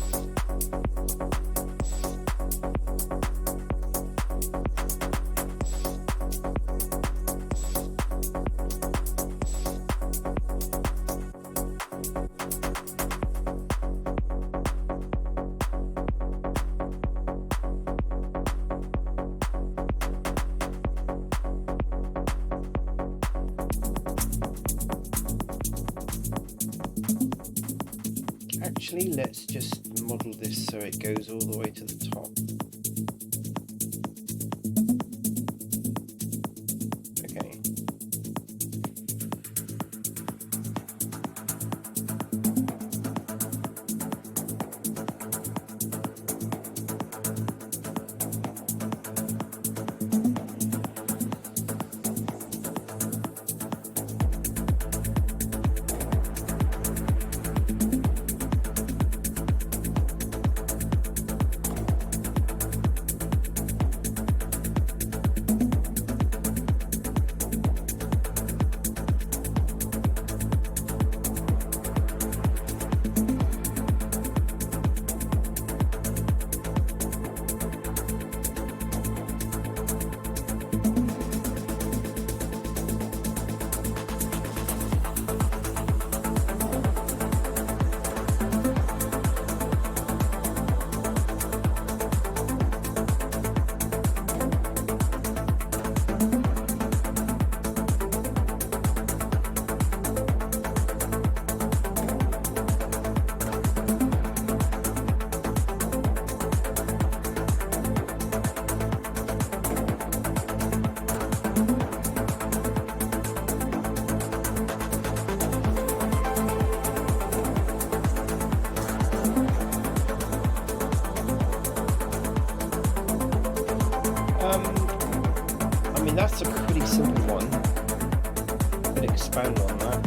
S1: Actually, let's just model this so it goes all the way to the top. Okay. I mean, that's a pretty simple one. Could expand on that.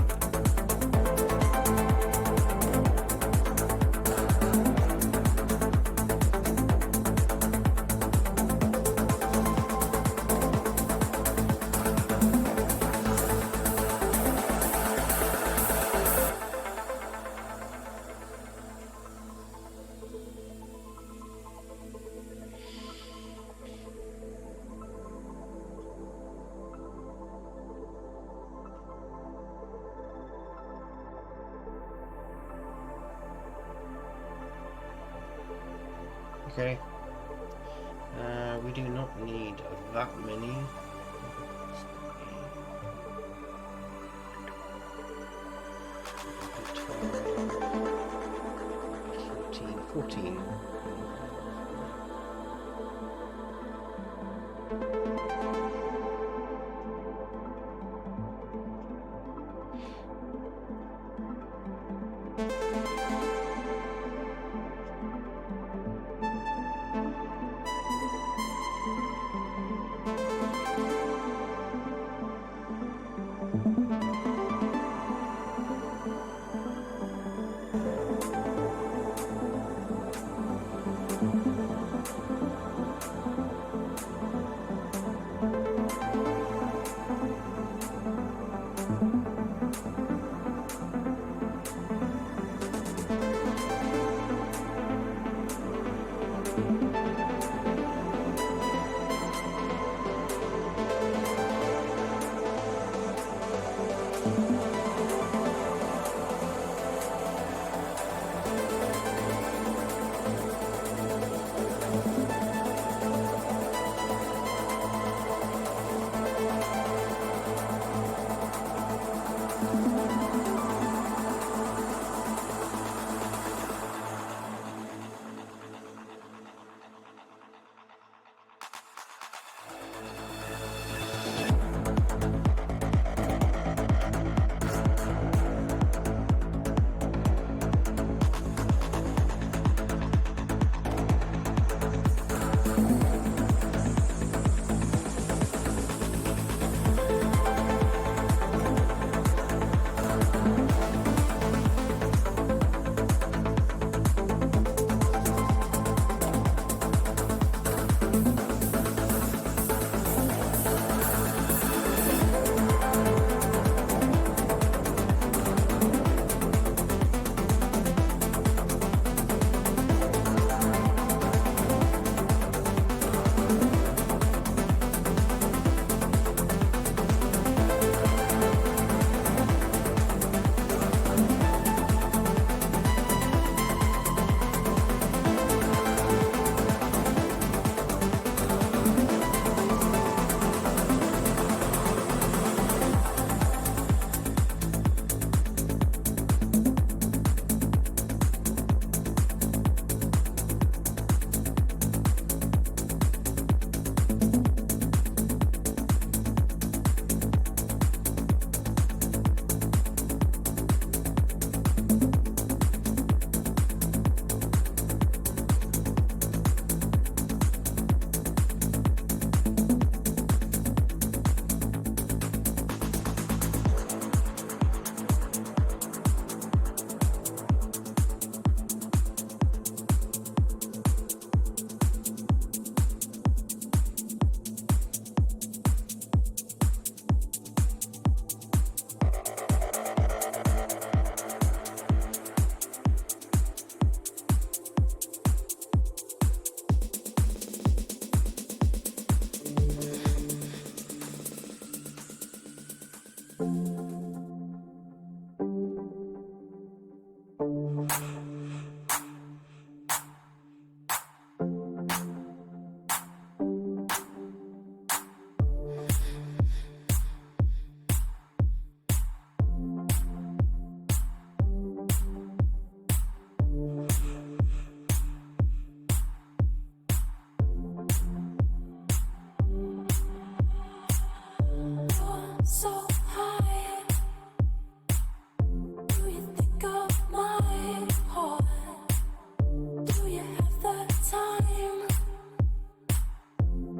S1: Okay. We do not need that many. 14.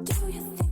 S4: Do you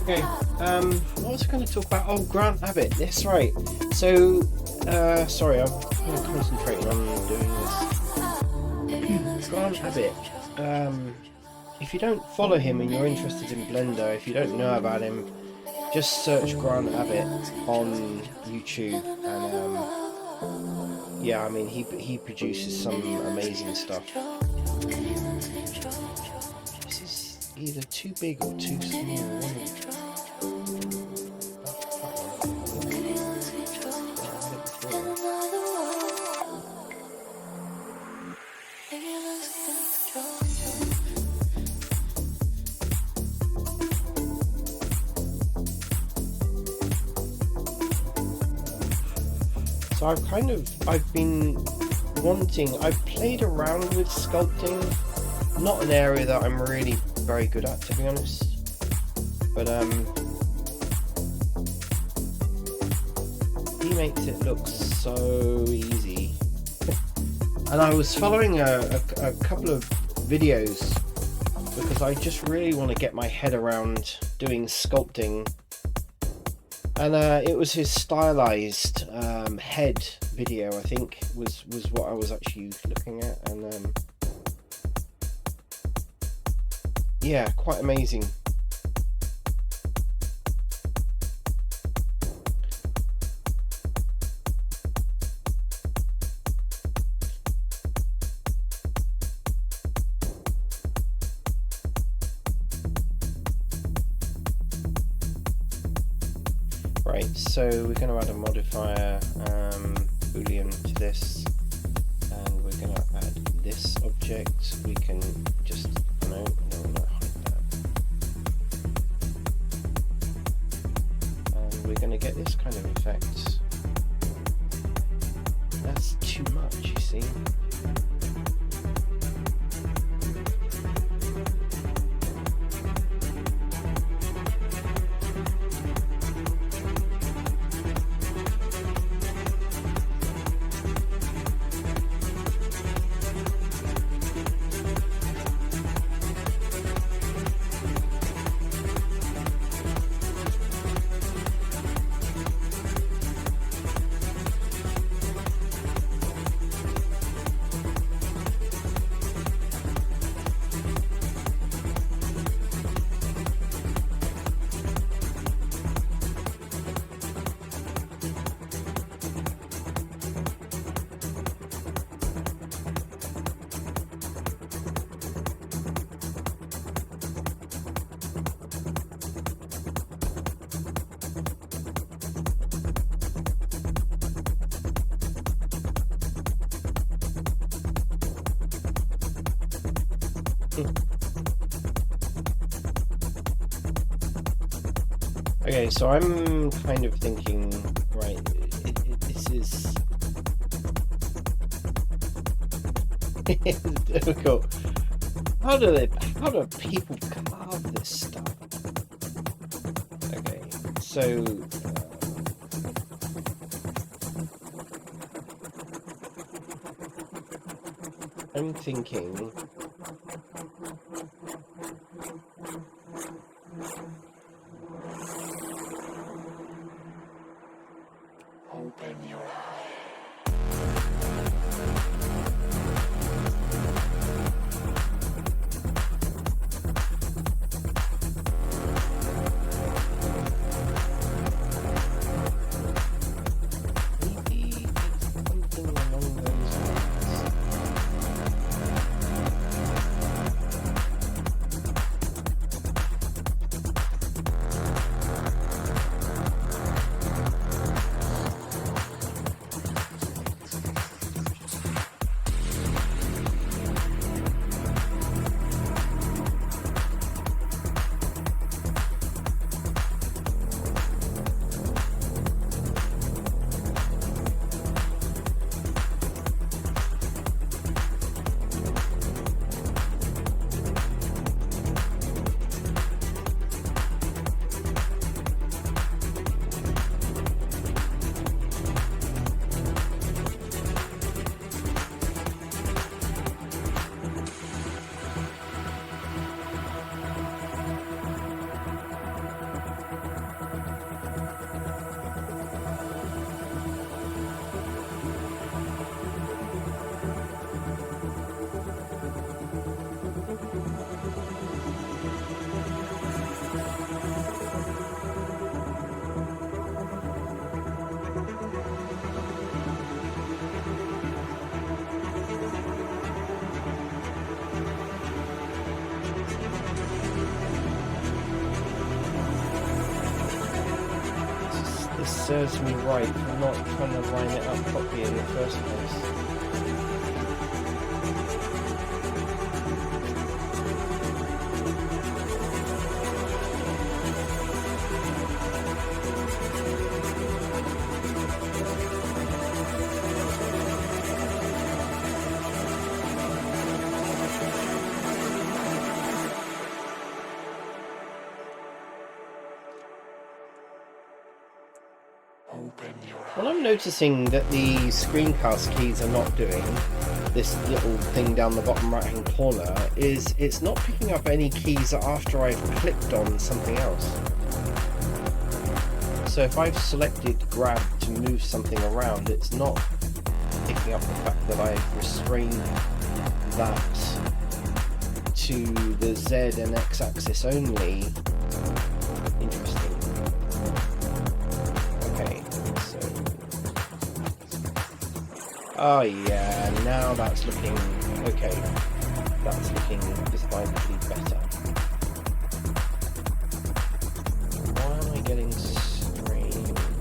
S1: Okay, what was I going to talk about? Oh, Grant Abbott, that's right. So, sorry, I'm kind of concentrating on doing this. Grant Abbott, if you don't follow him and you're interested in Blender, if you don't know about him, just search Grant Abbott on YouTube, and yeah, I mean, he produces some amazing stuff. This is either too big or too small. So I've been wanting, I've played around with sculpting, not an area that I'm really very good at, to be honest, but he makes it look so easy. And I was following a couple of videos because I just really want to get my head around doing sculpting. And it was his stylized head video, I think, was what I was actually looking at, and yeah, quite amazing. Right, so we're going to add a modifier boolean to this, and we're going to add this object. We can just, no, I don't want to hide that. And we're going to get this kind of effect. That's too much, you see. Okay, so I'm kind of thinking, right, this is difficult. How do people carve this stuff? Okay, so I'm thinking.
S3: Open your eyes.
S1: Maybe it's something along those lines. This serves me right for not trying to line it up properly in the first place. What I'm noticing that the screencast keys are not doing, this little thing down the bottom right hand corner, is it's not picking up any keys after I've clicked on something else. So if I've selected grab to move something around, it's not picking up the fact that I've restrained that to the Z and X axis only. Interesting. Oh yeah, now that's looking okay. That's looking decidedly better. Why am I getting strange?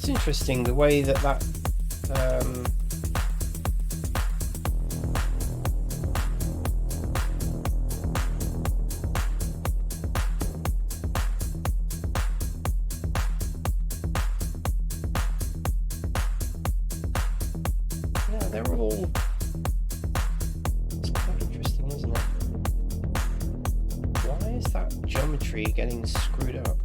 S1: That's interesting, the way that yeah, they're all, it's quite interesting, isn't it? Why is that geometry getting screwed up?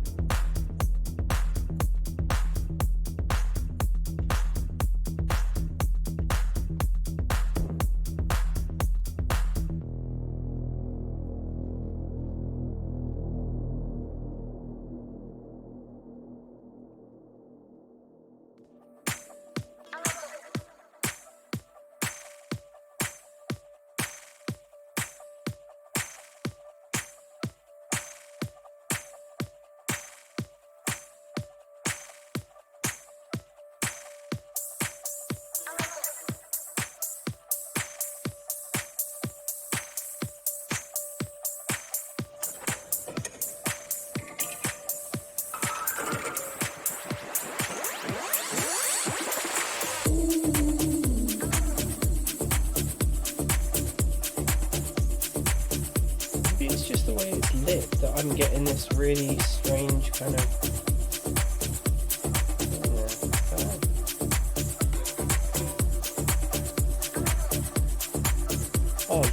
S1: It's just the way it's lit that I'm getting this really strange kind of odd.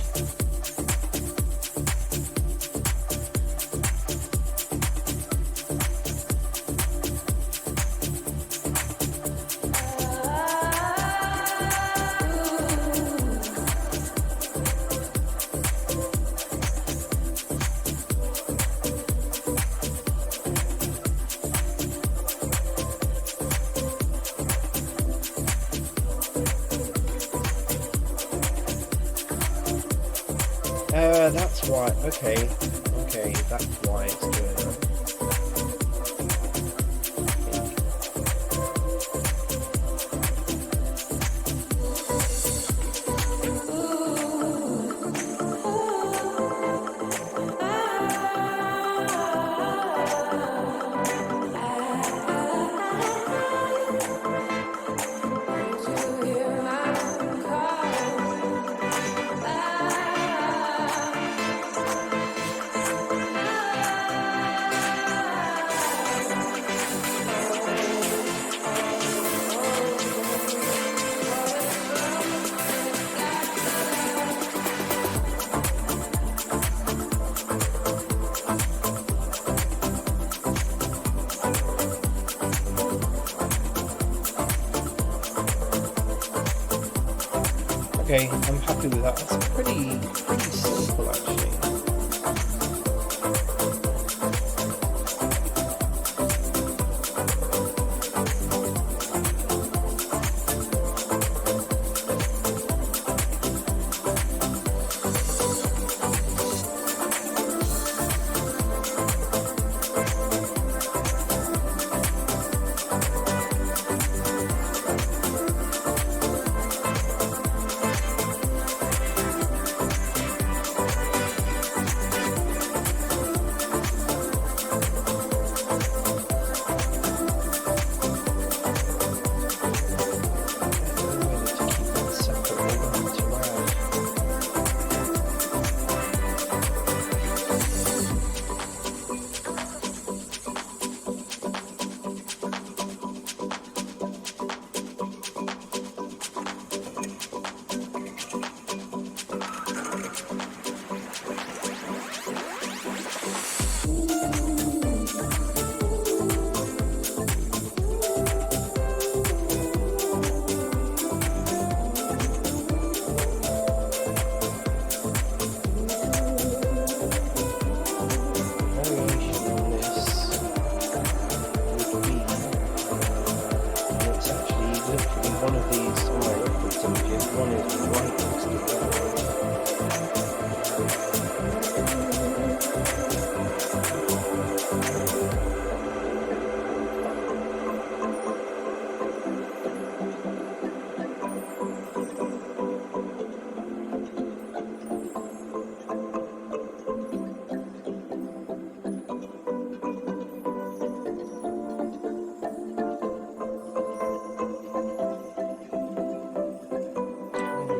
S1: That's why. Okay, that's why it's doing that. Okay, I'm happy with that. That's pretty simple actually.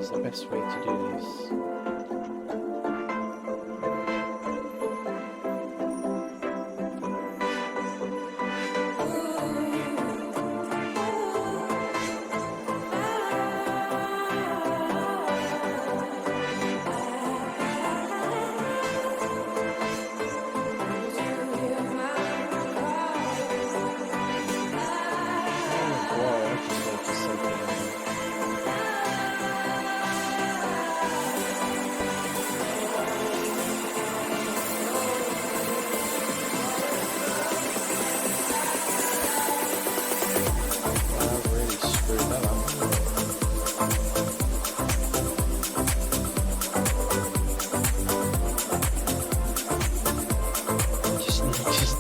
S1: is the best way to do this.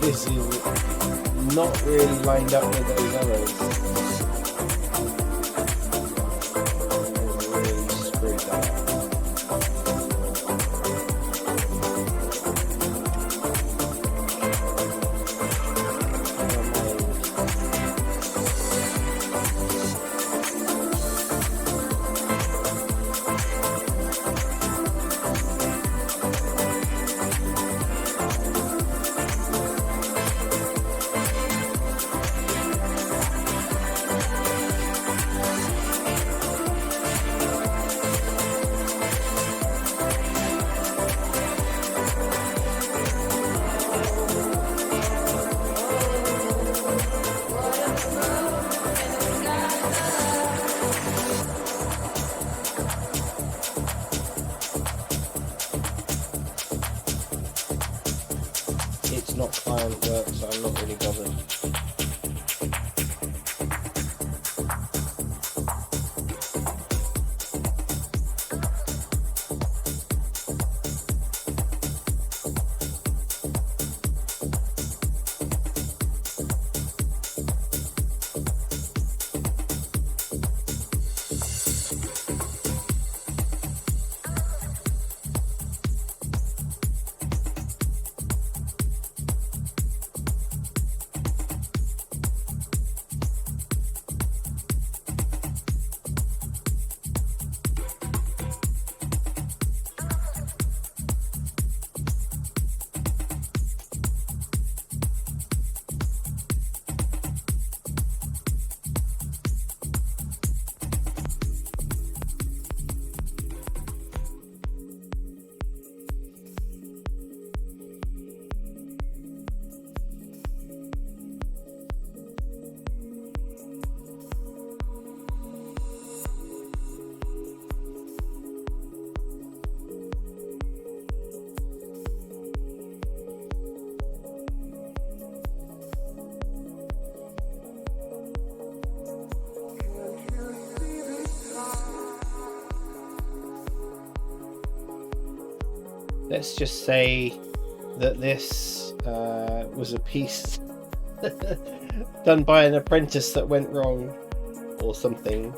S1: This is not really lined up with those others. I really screwed that up. It's not client work, so I'm not really bothered. Let's just say that this was a piece done by an apprentice that went wrong or something.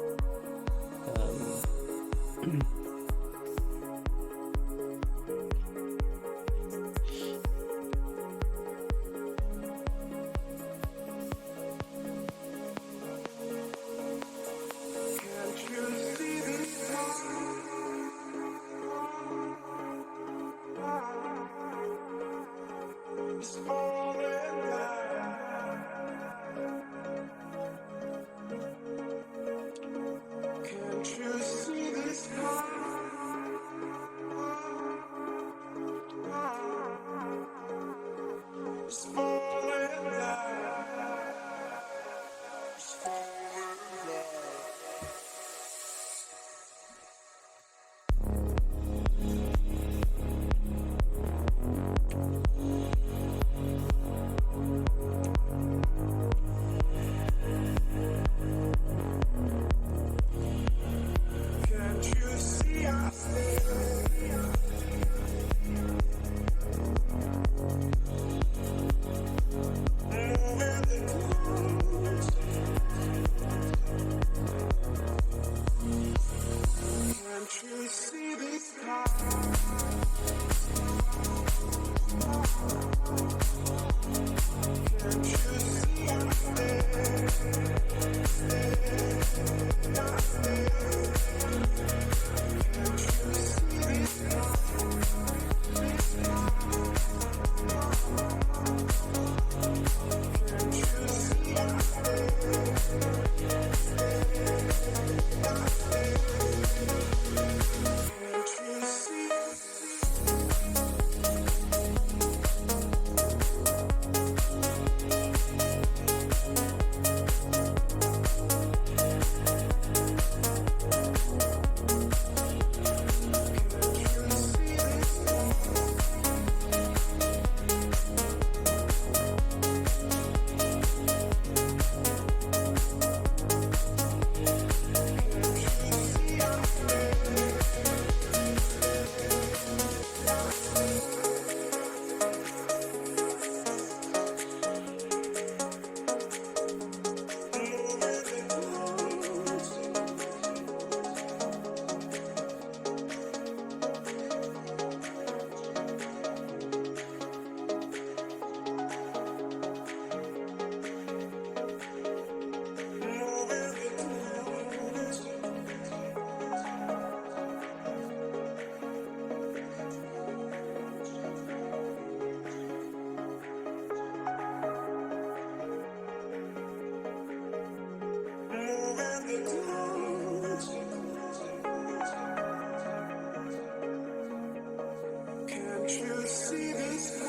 S2: Can't you see this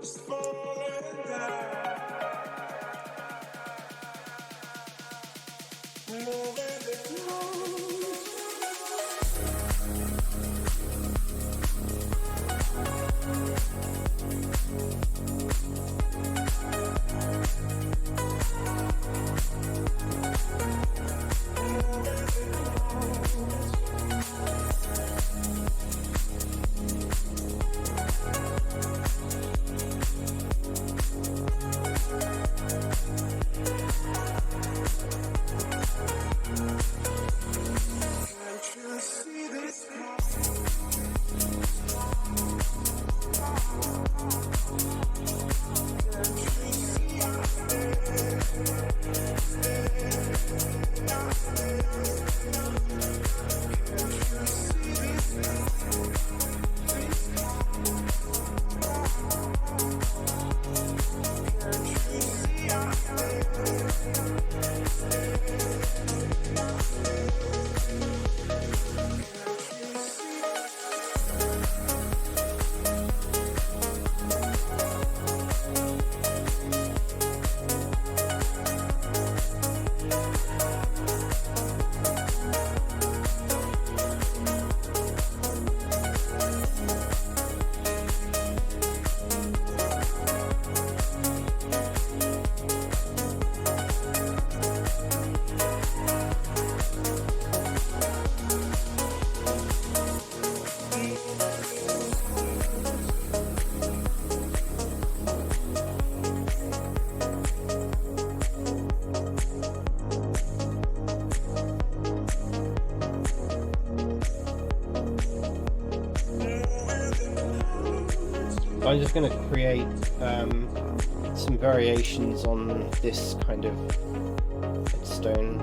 S2: is falling down? Moving it close. Can't you see this?
S1: I'm just going to create some variations on this kind of headstone.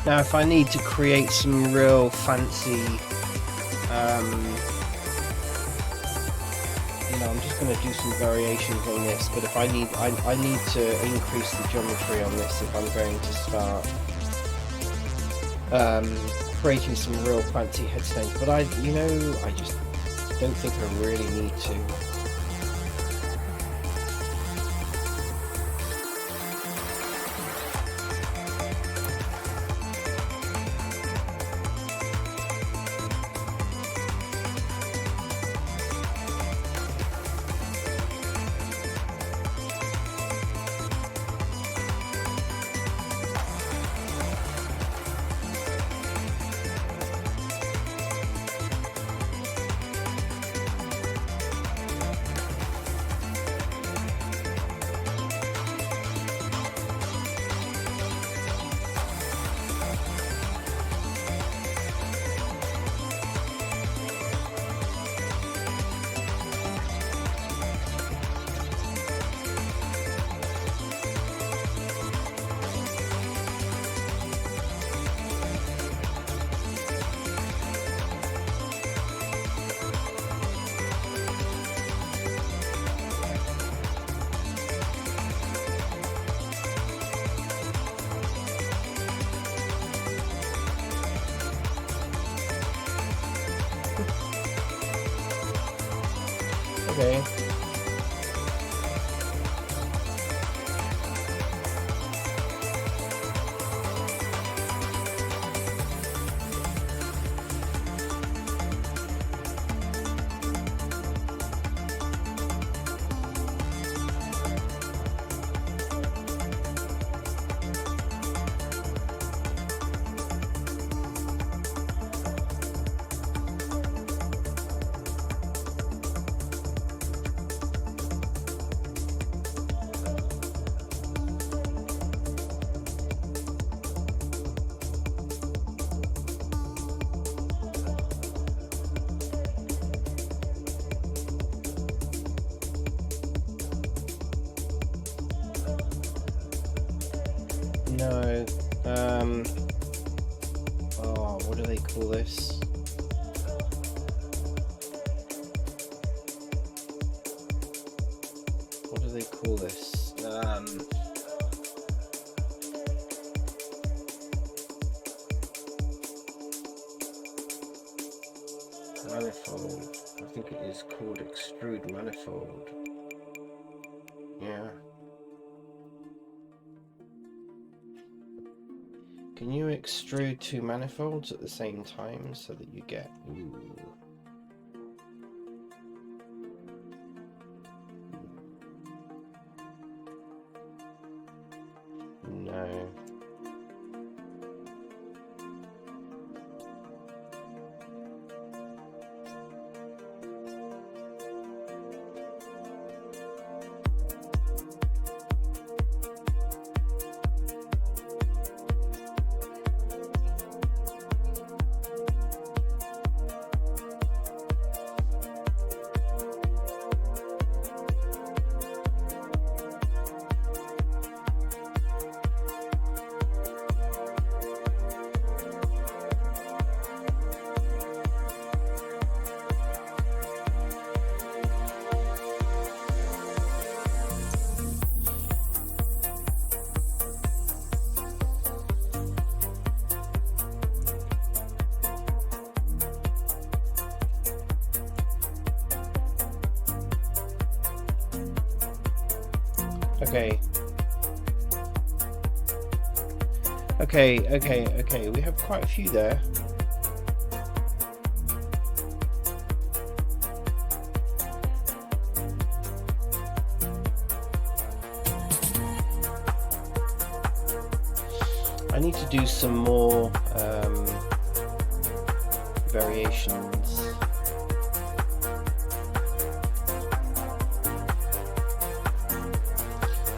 S1: Now if I need to create some real fancy, I'm just going to do some variations on this, but if I need to increase the geometry on this if I'm going to start creating some real fancy headstones, but I just don't think I really need to. Okay. No. Oh, what do they call this? What do they call this? Manifold. I think it is called extrude manifold. Yeah. Can you extrude two manifolds at the same time so that you get... Ooh. No. Okay, we have quite a few there. I need to do some more variations.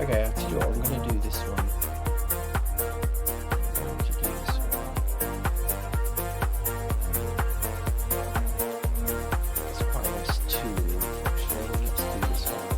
S1: Okay, I tell you what, I'm going to do this one. It's quite a nice tool, actually. Let's do this one.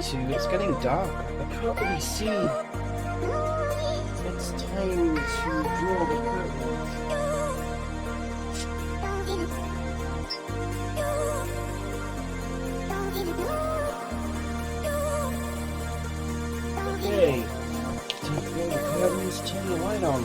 S1: to... It's getting dark. I can't really see. It's time to draw the curtains. Okay. Time to draw the curtains, turn the light on.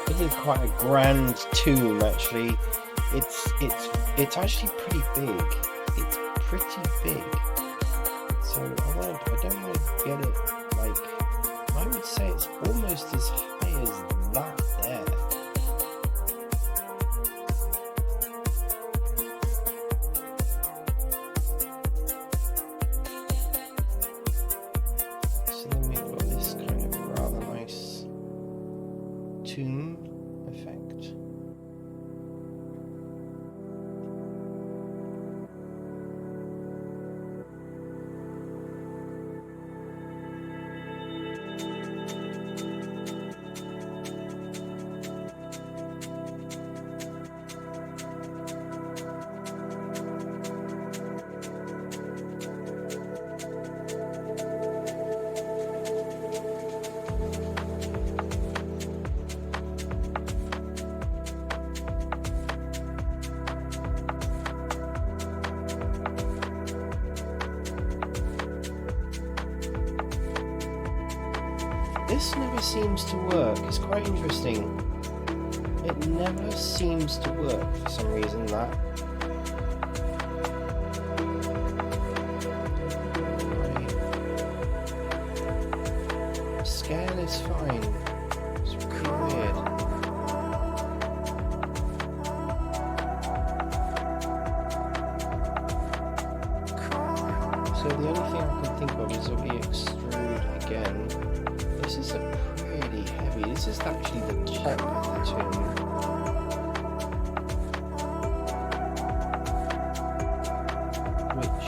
S1: This is quite a grand tomb, actually. It's actually pretty big. It's pretty big. So I don't want to get it like, I would say it's almost as high as that there. So then we've got this kind of rather nice tomb effect. This never seems to work. It's quite interesting. It never seems to work for some reason, that. Right. Scale is fine. It's really weird. So the only thing I can think of is if we extrude again. This is a pretty heavy. This is actually the top of the tomb. Which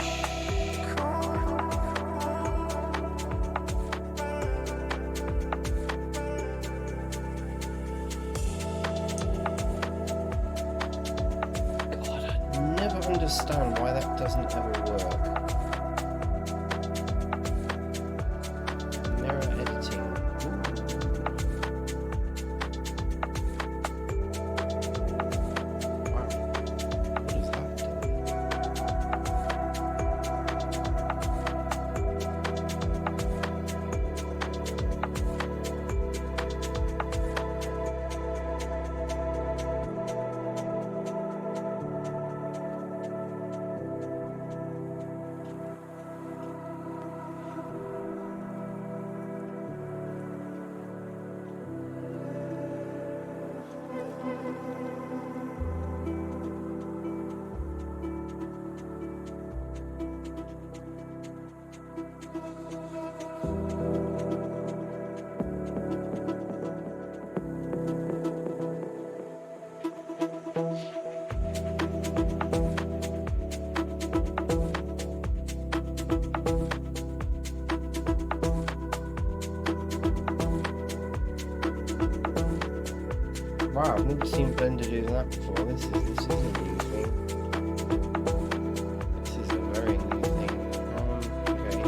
S1: God, I never understand why that doesn't ever work. wow, I've never seen Blender do that before. This is a new thing. This is a very new thing. Okay.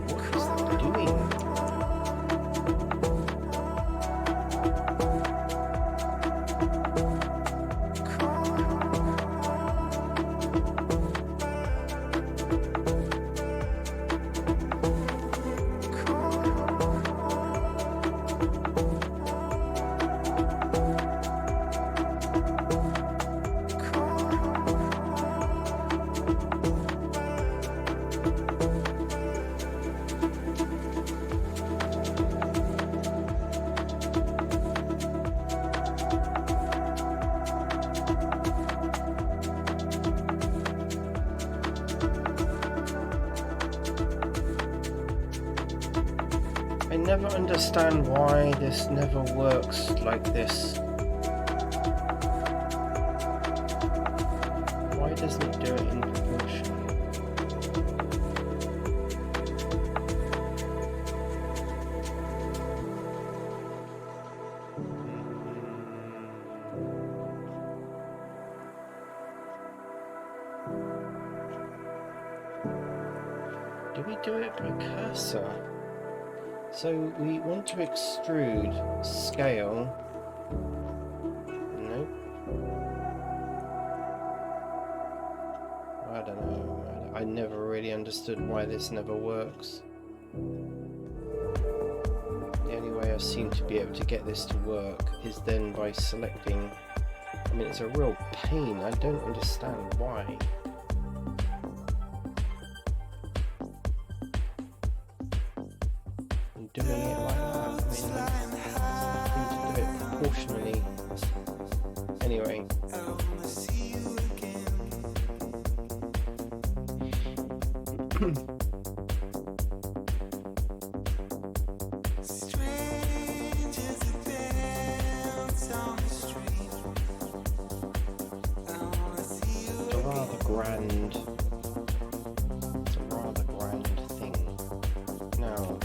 S1: What is that doing? I never understand why this never works like this. Why doesn't it do it in proportion? Do we do it by cursor? So we want to extrude scale. Nope. I don't know. I never really understood why this never works. The only way I seem to be able to get this to work is then by selecting. I mean, it's a real pain. I don't understand why. Doing it like that. I mean, I seem to do it proportionally. Anyway. It's a rather grand. It's a rather grand thing. Now.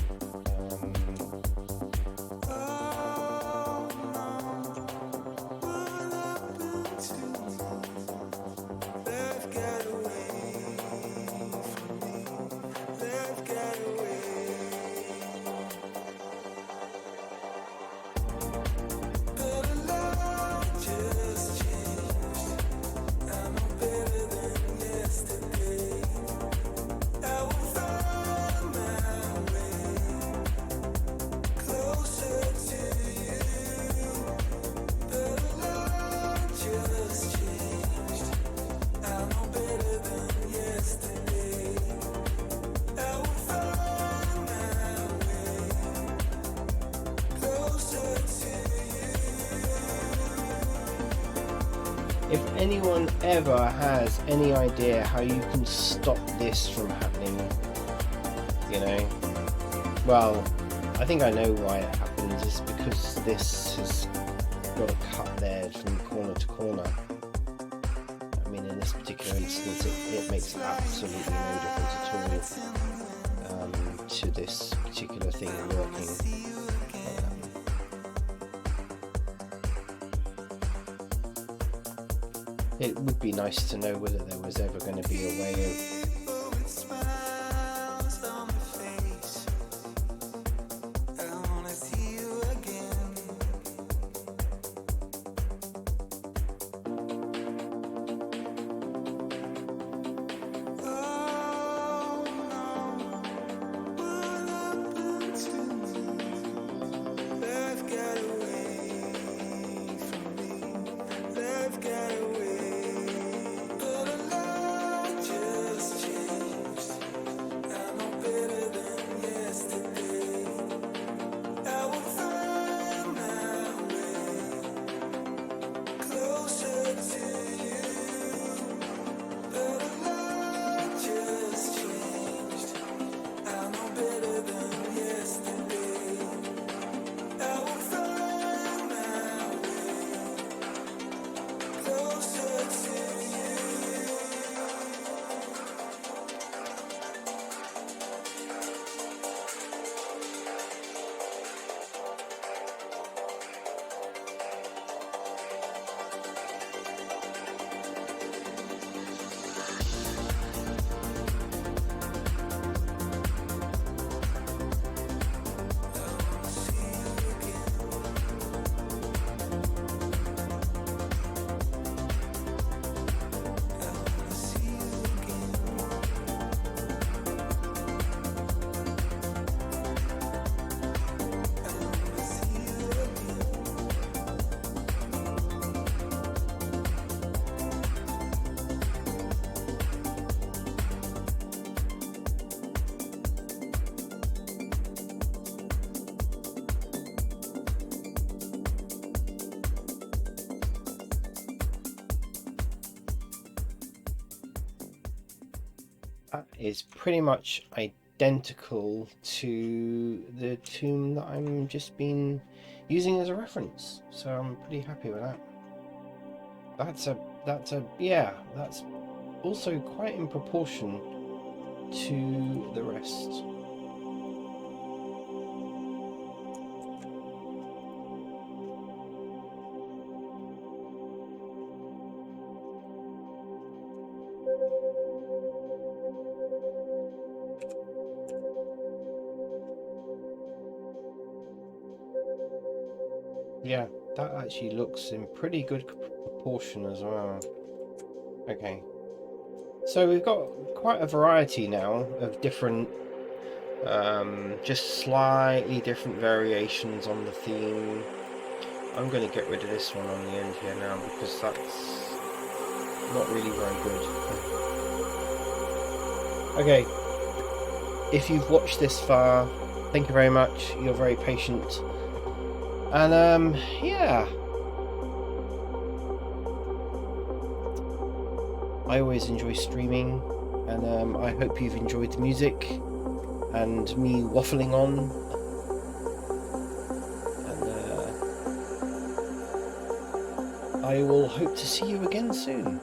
S1: If anyone ever has any idea how you can stop this from happening, you know, well, I think I know why it happens. It's because this has got a cut there from corner to corner. I mean, in this particular instance, it makes absolutely no difference at all to this particular thing working. It would be nice to know whether there was ever going to be a way of That is pretty much identical to the tomb that I'm just been using as a reference, so I'm pretty happy with that. That's also quite in proportion to the rest. Yeah, that actually looks in pretty good proportion as well. Okay, so we've got quite a variety now of different, just slightly different variations on the theme. I'm going to get rid of this one on the end here now because that's not really very good. Okay, if you've watched this far, thank you very much. You're very patient. And yeah, I always enjoy streaming, and I hope you've enjoyed the music and me waffling on. And I will hope to see you again soon.